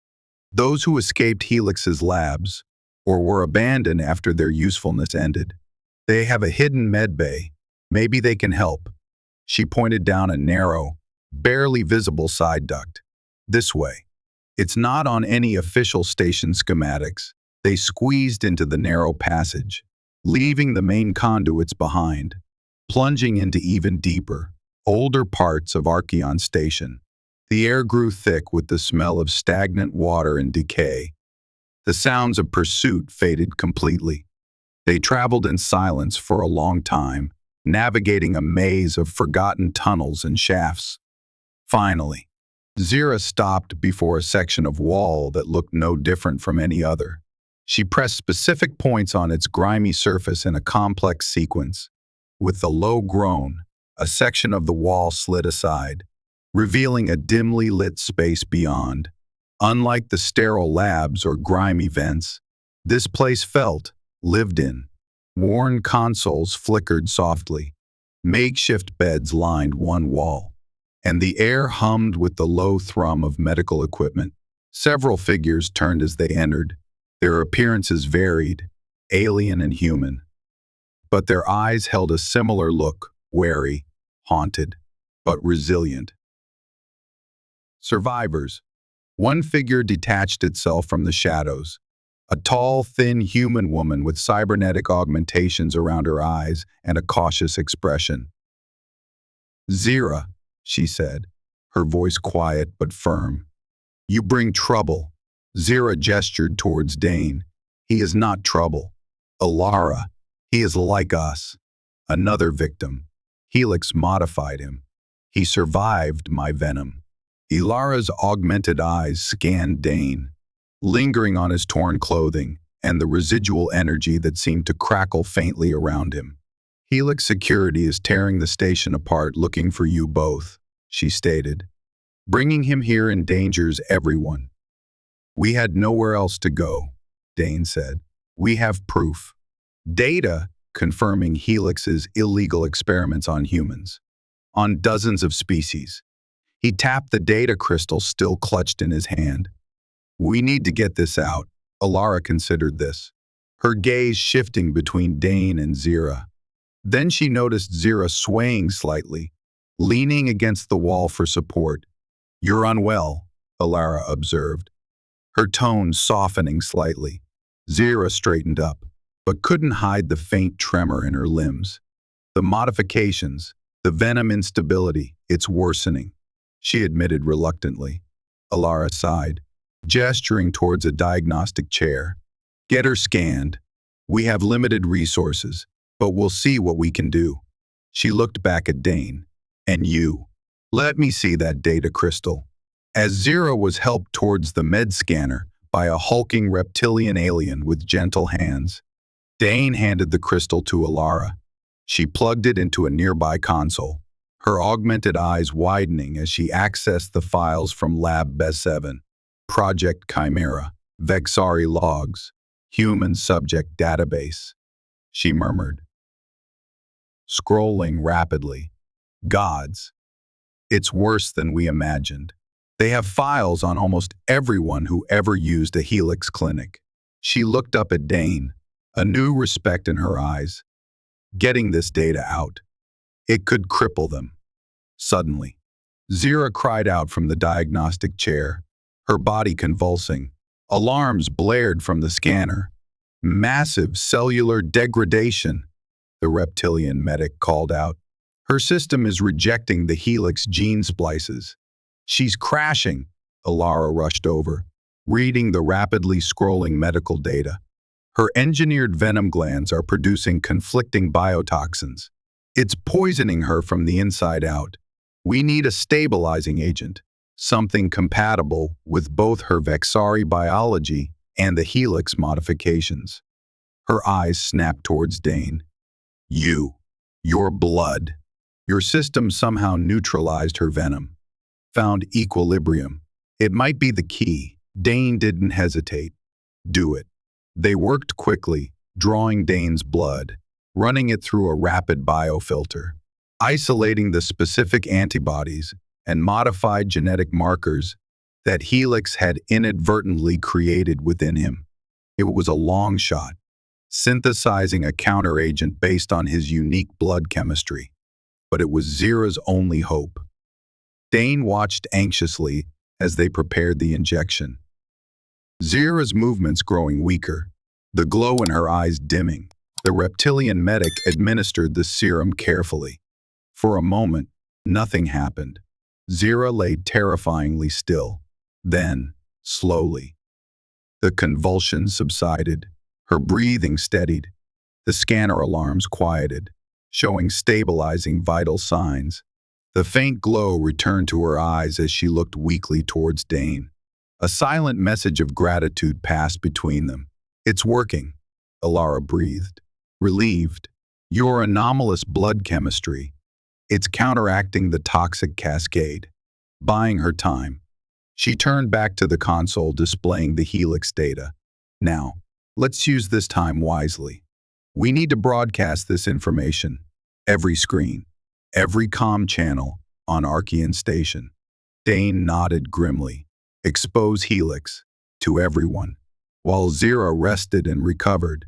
S1: Those who escaped Helix's labs, or were abandoned after their usefulness ended. They have a hidden medbay. Maybe they can help. She pointed down a narrow, barely visible side duct. This way. It's not on any official station schematics. They squeezed into the narrow passage, leaving the main conduits behind, plunging into even deeper, older parts of Arkion Station. The air grew thick with the smell of stagnant water and decay. The sounds of pursuit faded completely. They traveled in silence for a long time, navigating a maze of forgotten tunnels and shafts. Finally, Zirra stopped before a section of wall that looked no different from any other. She pressed specific points on its grimy surface in a complex sequence. With a low groan, a section of the wall slid aside, revealing a dimly lit space beyond. Unlike the sterile labs or grimy vents, this place felt lived in. Worn consoles flickered softly. Makeshift beds lined one wall, and the air hummed with the low thrum of medical equipment. Several figures turned as they entered. Their appearances varied, alien and human, but their eyes held a similar look, wary, haunted, but resilient. Survivors. One figure detached itself from the shadows, a tall, thin human woman with cybernetic augmentations around her eyes and a cautious expression. Zirra, she said, her voice quiet but firm. You bring trouble. Zirra gestured towards Dane. He is not trouble. Alara, he is like us. Another victim. Helix modified him. He survived my venom. Ilara's augmented eyes scanned Dane, lingering on his torn clothing and the residual energy that seemed to crackle faintly around him. Helix security is tearing the station apart looking for you both, she stated. Bringing him here endangers everyone. We had nowhere else to go, Dane said. We have proof. Data confirming Helix's illegal experiments on humans, on dozens of species. He tapped the data crystal still clutched in his hand. We need to get this out. Alara considered this, her gaze shifting between Dane and Zirra. Then she noticed Zirra swaying slightly, leaning against the wall for support. You're unwell, Alara observed, her tone softening slightly. Zirra straightened up, but couldn't hide the faint tremor in her limbs. The modifications, the venom instability, it's worsening, she admitted reluctantly. Alara sighed, gesturing towards a diagnostic chair. Get her scanned. We have limited resources, but we'll see what we can do. She looked back at Dane. And you. Let me see that data crystal. As Zirra was helped towards the med scanner by a hulking reptilian alien with gentle hands, Dane handed the crystal to Alara. She plugged it into a nearby console, her augmented eyes widening as she accessed the files from Lab B7, Project Chimera, Vexari logs, human subject database. She murmured, scrolling rapidly. Gods. It's worse than we imagined. They have files on almost everyone who ever used a Helix clinic. She looked up at Dane, a new respect in her eyes. Getting this data out. It could cripple them. Suddenly, Zirra cried out from the diagnostic chair, her body convulsing. Alarms blared from the scanner. Massive cellular degradation, the reptilian medic called out. Her system is rejecting the Helix gene splices. She's crashing, Alara rushed over, reading the rapidly scrolling medical data. Her engineered venom glands are producing conflicting biotoxins. It's poisoning her from the inside out. We need a stabilizing agent, something compatible with both her Vexari biology and the Helix modifications. Her eyes snapped towards Dane. Your blood. Your system somehow neutralized her venom. Found equilibrium. It might be the key. Dane didn't hesitate. Do it. They worked quickly, drawing Dane's blood, running it through a rapid biofilter, isolating the specific antibodies and modified genetic markers that Helix had inadvertently created within him. It was a long shot, synthesizing a counteragent based on his unique blood chemistry, but it was Zirra's only hope. Dane watched anxiously as they prepared the injection. Zirra's movements growing weaker, the glow in her eyes dimming. The reptilian medic administered the serum carefully. For a moment, nothing happened. Zirra lay terrifyingly still. Then, slowly, the convulsions subsided. Her breathing steadied. The scanner alarms quieted, showing stabilizing vital signs. The faint glow returned to her eyes as she looked weakly towards Dane. A silent message of gratitude passed between them. "It's working," Alara breathed, relieved. "Your anomalous blood chemistry. It's counteracting the toxic cascade." Buying her time, she turned back to the console displaying the Helix data. "Now, let's use this time wisely. We need to broadcast this information. Every screen, every comm channel on Arkion Station." Dane nodded grimly. "Expose Helix to everyone." While Zirra rested and recovered,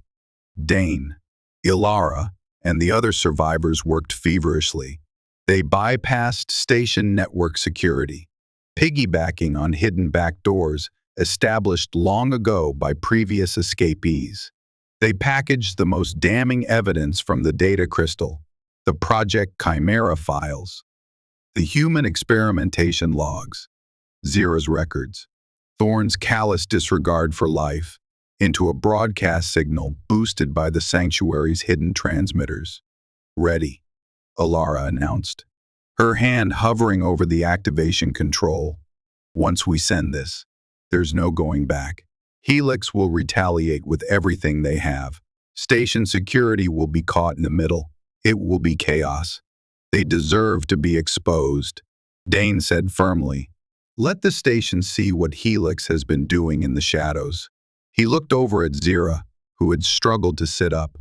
S1: Dane, Alara, and the other survivors worked feverishly. They bypassed station network security, piggybacking on hidden backdoors established long ago by previous escapees. They packaged the most damning evidence from the data crystal, the Project Chimera files, the human experimentation logs, Zirra's records, Thorne's callous disregard for life, into a broadcast signal boosted by the sanctuary's hidden transmitters. "Ready," Alara announced, her hand hovering over the activation control. "Once we send this, there's no going back. Helix will retaliate with everything they have. Station security will be caught in the middle. It will be chaos. They deserve to be exposed," Dane said firmly. "Let the station see what Helix has been doing in the shadows." He looked over at Zirra, who had struggled to sit up,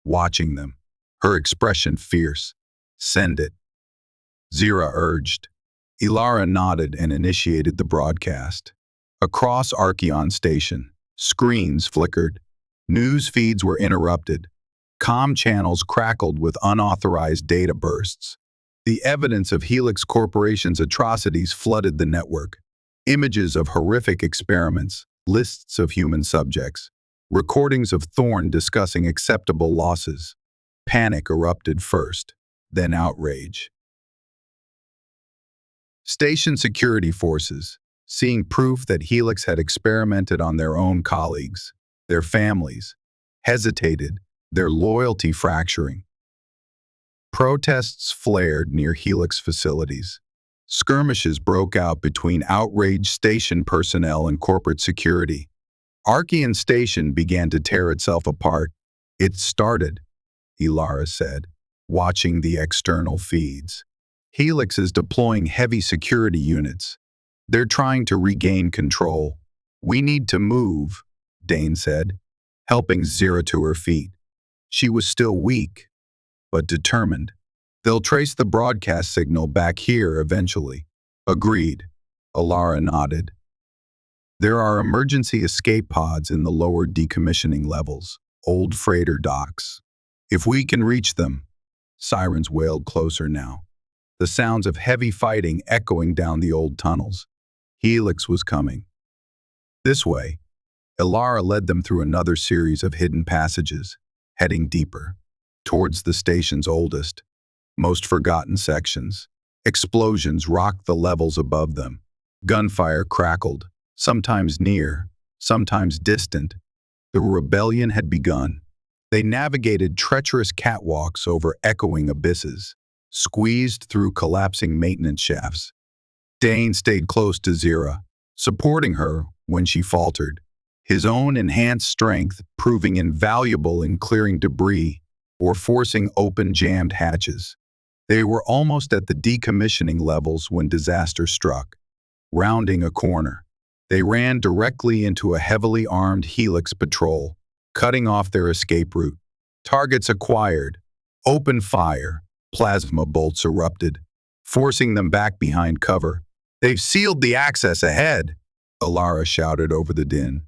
S1: watching them, her expression fierce. "Send it," Zirra urged. Alara nodded and initiated the broadcast. Across Arkion Station, screens flickered, news feeds were interrupted, comm channels crackled with unauthorized data bursts. The evidence of Helix Corporation's atrocities flooded the network. Images of horrific experiments, lists of human subjects, recordings of Thorne discussing acceptable losses. Panic erupted first, then outrage. Station security forces, seeing proof that Helix had experimented on their own colleagues, their families, hesitated, their loyalty fracturing. Protests flared near Helix facilities. Skirmishes broke out between outraged station personnel and corporate security. Arkion Station began to tear itself apart. "It started," Alara said, watching the external feeds. "Helix is deploying heavy security units. They're trying to regain control. We need to move," Dane said, helping Zirra to her feet. She was still weak, but determined. "They'll trace the broadcast signal back here eventually." "Agreed," Alara nodded. "There are emergency escape pods in the lower decommissioning levels, old freighter docks. If we can reach them." Sirens wailed closer now, the sounds of heavy fighting echoing down the old tunnels. Helix was coming. This way, Alara led them through another series of hidden passages, heading deeper, towards the station's oldest, most forgotten sections. Explosions rocked the levels above them. Gunfire crackled, sometimes near, sometimes distant. The rebellion had begun. They navigated treacherous catwalks over echoing abysses, squeezed through collapsing maintenance shafts. Dane stayed close to Zirra, supporting her when she faltered, his own enhanced strength proving invaluable in clearing debris or forcing open jammed hatches. They were almost at the decommissioning levels when disaster struck. Rounding a corner, they ran directly into a heavily armed Helix patrol, cutting off their escape route. Targets acquired. Open fire. Plasma bolts erupted, forcing them back behind cover. "They've sealed the access ahead," Alara shouted over the din.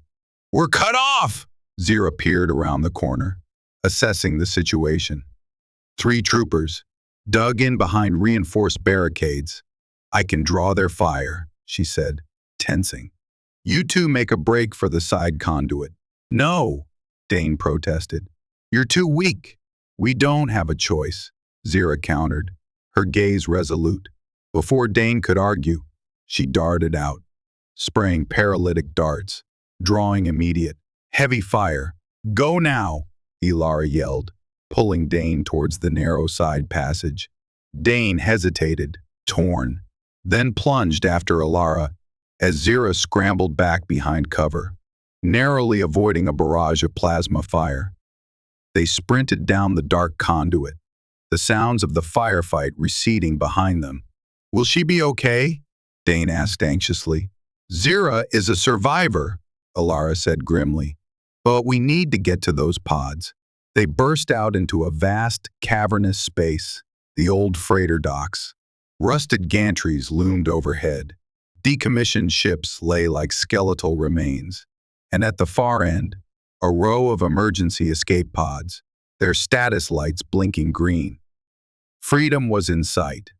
S1: "We're cut off!" Zirra peered around the corner, assessing the situation. 3 troopers, dug in behind reinforced barricades. "I can draw their fire," she said, tensing. "You two make a break for the side conduit." "No," Dane protested. "You're too weak." "We don't have a choice," Zirra countered, her gaze resolute. Before Dane could argue, she darted out, spraying paralytic darts, drawing immediate, heavy fire. "Go now," Alara yelled, pulling Dane towards the narrow side passage. Dane hesitated, torn, then plunged after Alara as Zirra scrambled back behind cover, narrowly avoiding a barrage of plasma fire. They sprinted down the dark conduit, the sounds of the firefight receding behind them. "Will she be okay?" Dane asked anxiously. "Zirra is a survivor," Alara said grimly. "But we need to get to those pods." They burst out into a vast, cavernous space, the old freighter docks. Rusted gantries loomed overhead. Decommissioned ships lay like skeletal remains. And at the far end, a row of emergency escape pods, their status lights blinking green. Freedom was in sight.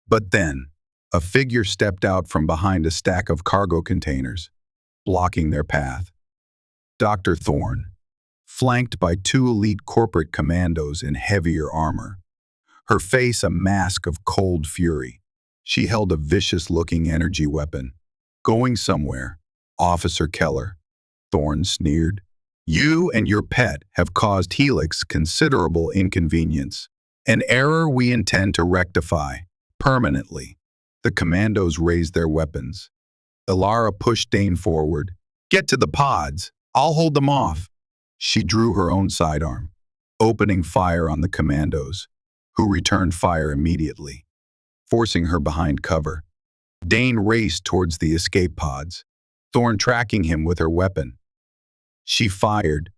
S1: But then, a figure stepped out from behind a stack of cargo containers, blocking their path. Dr. Thorne, flanked by 2 elite corporate commandos in heavier armor, her face a mask of cold fury. She held a vicious-looking energy weapon. "Going somewhere, Officer Keller," Thorne sneered. "You and your pet have caused Helix considerable inconvenience, an error we intend to rectify permanently." The commandos raised their weapons. Alara pushed Dane forward. "Get to the pods. I'll hold them off." She drew her own sidearm, opening fire on the commandos, who returned fire immediately, forcing her behind cover. Dane raced towards the escape pods, Thorne tracking him with her weapon. She fired.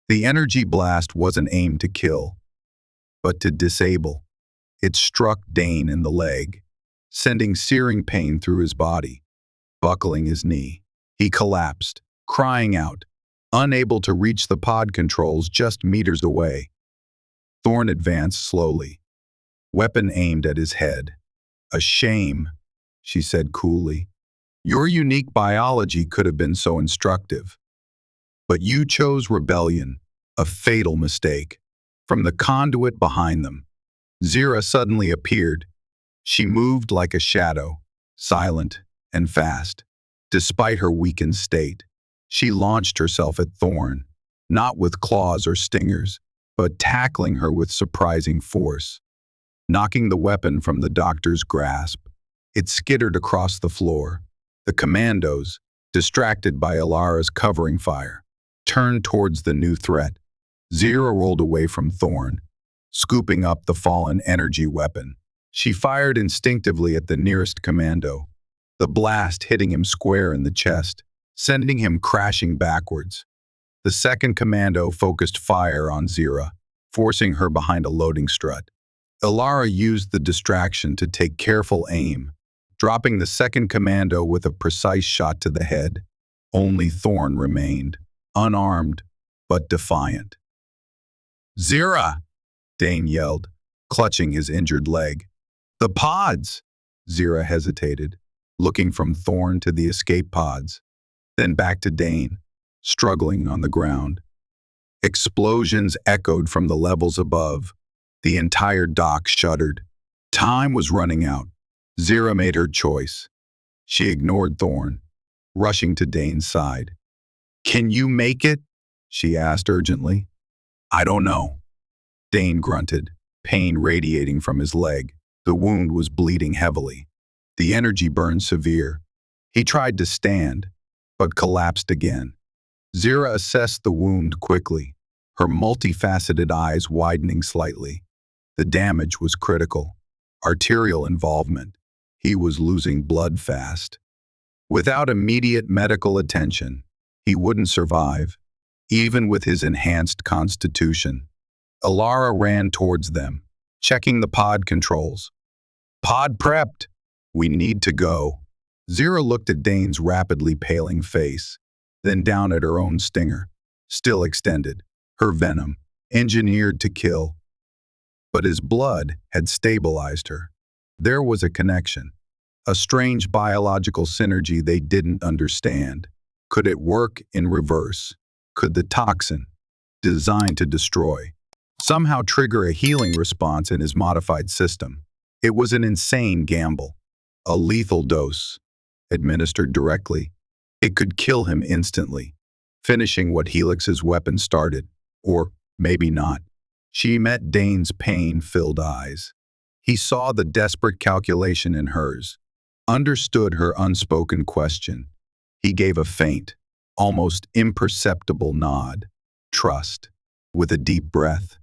S1: The energy blast wasn't aimed to kill, but to disable. It struck Dane in the leg, sending searing pain through his body. Buckling his knee, he collapsed, crying out, unable to reach the pod controls just meters away. Thorne advanced slowly, weapon aimed at his head. "A shame," she said coolly. "Your unique biology could have been so instructive. But you chose rebellion, a fatal mistake." From the conduit behind them, Zirra suddenly appeared. She moved like a shadow, silent and fast. Despite her weakened state, she launched herself at Thorne, not with claws or stingers, but tackling her with surprising force. Knocking the weapon from the doctor's grasp, it skittered across the floor. The commandos, distracted by Alara's covering fire, turned towards the new threat. Zirra rolled away from Thorne, scooping up the fallen energy weapon. She fired instinctively at the nearest commando, the blast hitting him square in the chest, sending him crashing backwards. The second commando focused fire on Zirra, forcing her behind a loading strut. Alara used the distraction to take careful aim, dropping the second commando with a precise shot to the head. Only Thorne remained, unarmed, but defiant. "Zirra!" Dane yelled, clutching his injured leg. "The pods!" Zirra hesitated, looking from Thorne to the escape pods, then back to Dane, struggling on the ground. Explosions echoed from the levels above. The entire dock shuddered. Time was running out. Zirra made her choice. She ignored Thorne, rushing to Dane's side. "Can you make it?" she asked urgently. "I don't know." Dane grunted, pain radiating from his leg. The wound was bleeding heavily. The energy burned severe. He tried to stand, but collapsed again. Zirra assessed the wound quickly, her multifaceted eyes widening slightly. The damage was critical. Arterial involvement. He was losing blood fast. Without immediate medical attention, he wouldn't survive, even with his enhanced constitution. Alara ran towards them, checking the pod controls. Pod prepped. We need to go. Zirra looked at Dane's rapidly paling face, then down at her own stinger, still extended, her venom, engineered to kill. But his blood had stabilized her. There was a connection, a strange biological synergy they didn't understand. Could it work in reverse? Could the toxin, designed to destroy, somehow trigger a healing response in his modified system? It was an insane gamble. A lethal dose, administered directly. It could kill him instantly, finishing what Helix's weapon started. Or maybe not. She met Dane's pain-filled eyes. He saw the desperate calculation in hers, understood her unspoken question. He gave a faint, almost imperceptible nod. Trust. With a deep breath,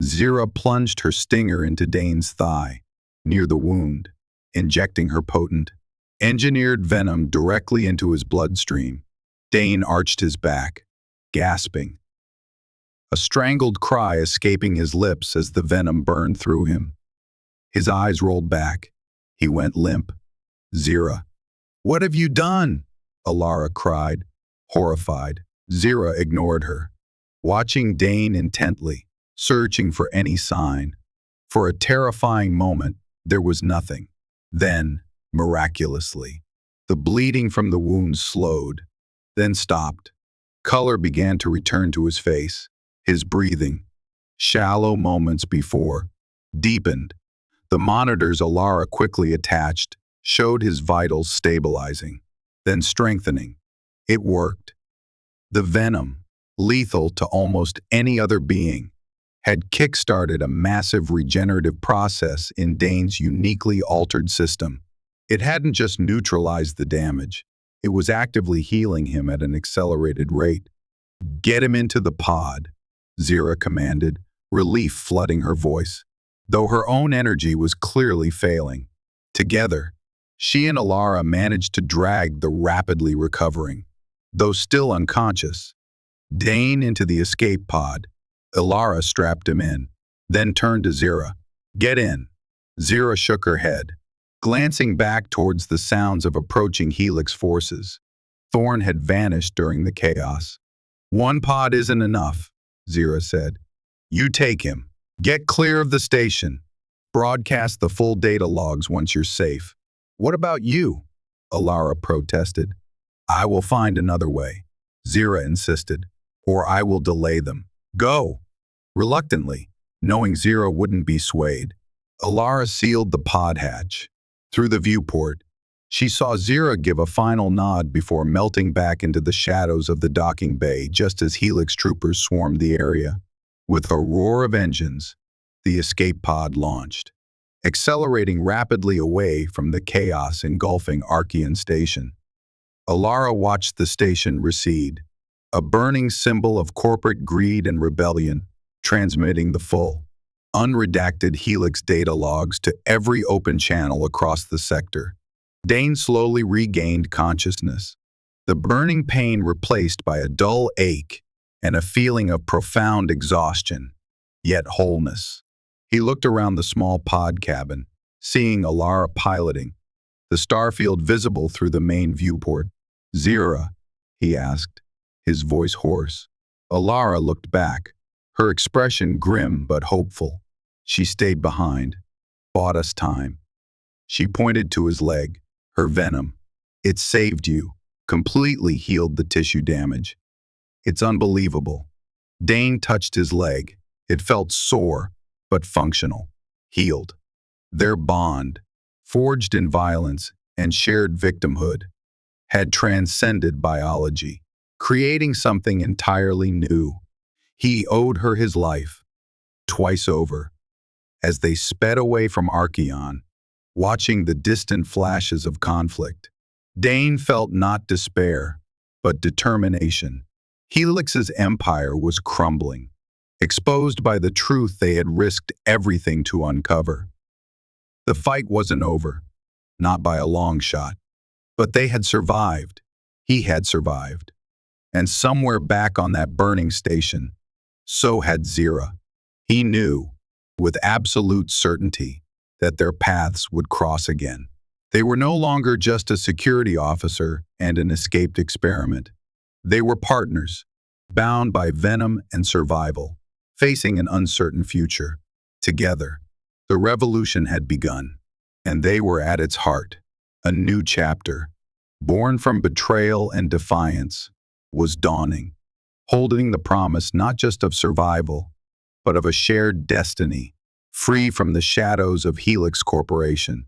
S1: Zirra plunged her stinger into Dane's thigh, near the wound, injecting her potent, engineered venom directly into his bloodstream. Dane arched his back, gasping, a strangled cry escaping his lips as the venom burned through him. His eyes rolled back. He went limp. Zirra. What have you done? Alara cried, horrified. Zirra ignored her, watching Dane intently, searching for any sign. For a terrifying moment, there was nothing. Then, miraculously, the bleeding from the wound slowed, then stopped. Color began to return to his face. His breathing, shallow moments before, deepened. The monitors Alara quickly attached showed his vitals stabilizing, then strengthening. It worked. The venom, lethal to almost any other being, had kick-started a massive regenerative process in Dane's uniquely altered system. It hadn't just neutralized the damage, it was actively healing him at an accelerated rate. Get him into the pod, Zirra commanded, relief flooding her voice, though her own energy was clearly failing. Together, she and Alara managed to drag the rapidly recovering, though still unconscious, Dane into the escape pod. Alara strapped him in, then turned to Zirra. Get in. Zirra shook her head, glancing back towards the sounds of approaching Helix forces. Thorn had vanished during the chaos. One pod isn't enough, Zirra said. You take him. Get clear of the station. Broadcast the full data logs once you're safe. What about you? Alara protested. I will find another way, Zirra insisted, or I will delay them. Go. Reluctantly, knowing Zirra wouldn't be swayed, Alara sealed the pod hatch. Through the viewport, she saw Zirra give a final nod before melting back into the shadows of the docking bay just as Helix troopers swarmed the area. With a roar of engines, the escape pod launched, accelerating rapidly away from the chaos engulfing Arkion Station. Alara watched the station recede, a burning symbol of corporate greed and rebellion, transmitting the full, unredacted Helix data logs to every open channel across the sector. Dane slowly regained consciousness, the burning pain replaced by a dull ache and a feeling of profound exhaustion, yet wholeness. He looked around the small pod cabin, seeing Alara piloting, the starfield visible through the main viewport. Zirra, he asked, his voice hoarse. Alara looked back, her expression grim but hopeful. She stayed behind, bought us time. She pointed to his leg, her venom. It saved you, completely healed the tissue damage. It's unbelievable. Dane touched his leg. It felt sore, but functional, healed. Their bond, forged in violence and shared victimhood, had transcended biology, creating something entirely new. He owed her his life, twice over. As they sped away from Arkion, watching the distant flashes of conflict, Dane felt not despair, but determination. Helix's empire was crumbling, exposed by the truth they had risked everything to uncover. The fight wasn't over, not by a long shot, but they had survived. He had survived. And somewhere back on that burning station, so had Zirra. He knew, with absolute certainty, that their paths would cross again. They were no longer just a security officer and an escaped experiment. They were partners, bound by venom and survival, facing an uncertain future. Together, the revolution had begun, and they were at its heart. A new chapter, born from betrayal and defiance, was dawning, holding the promise not just of survival, but of a shared destiny, free from the shadows of Helix Corporation.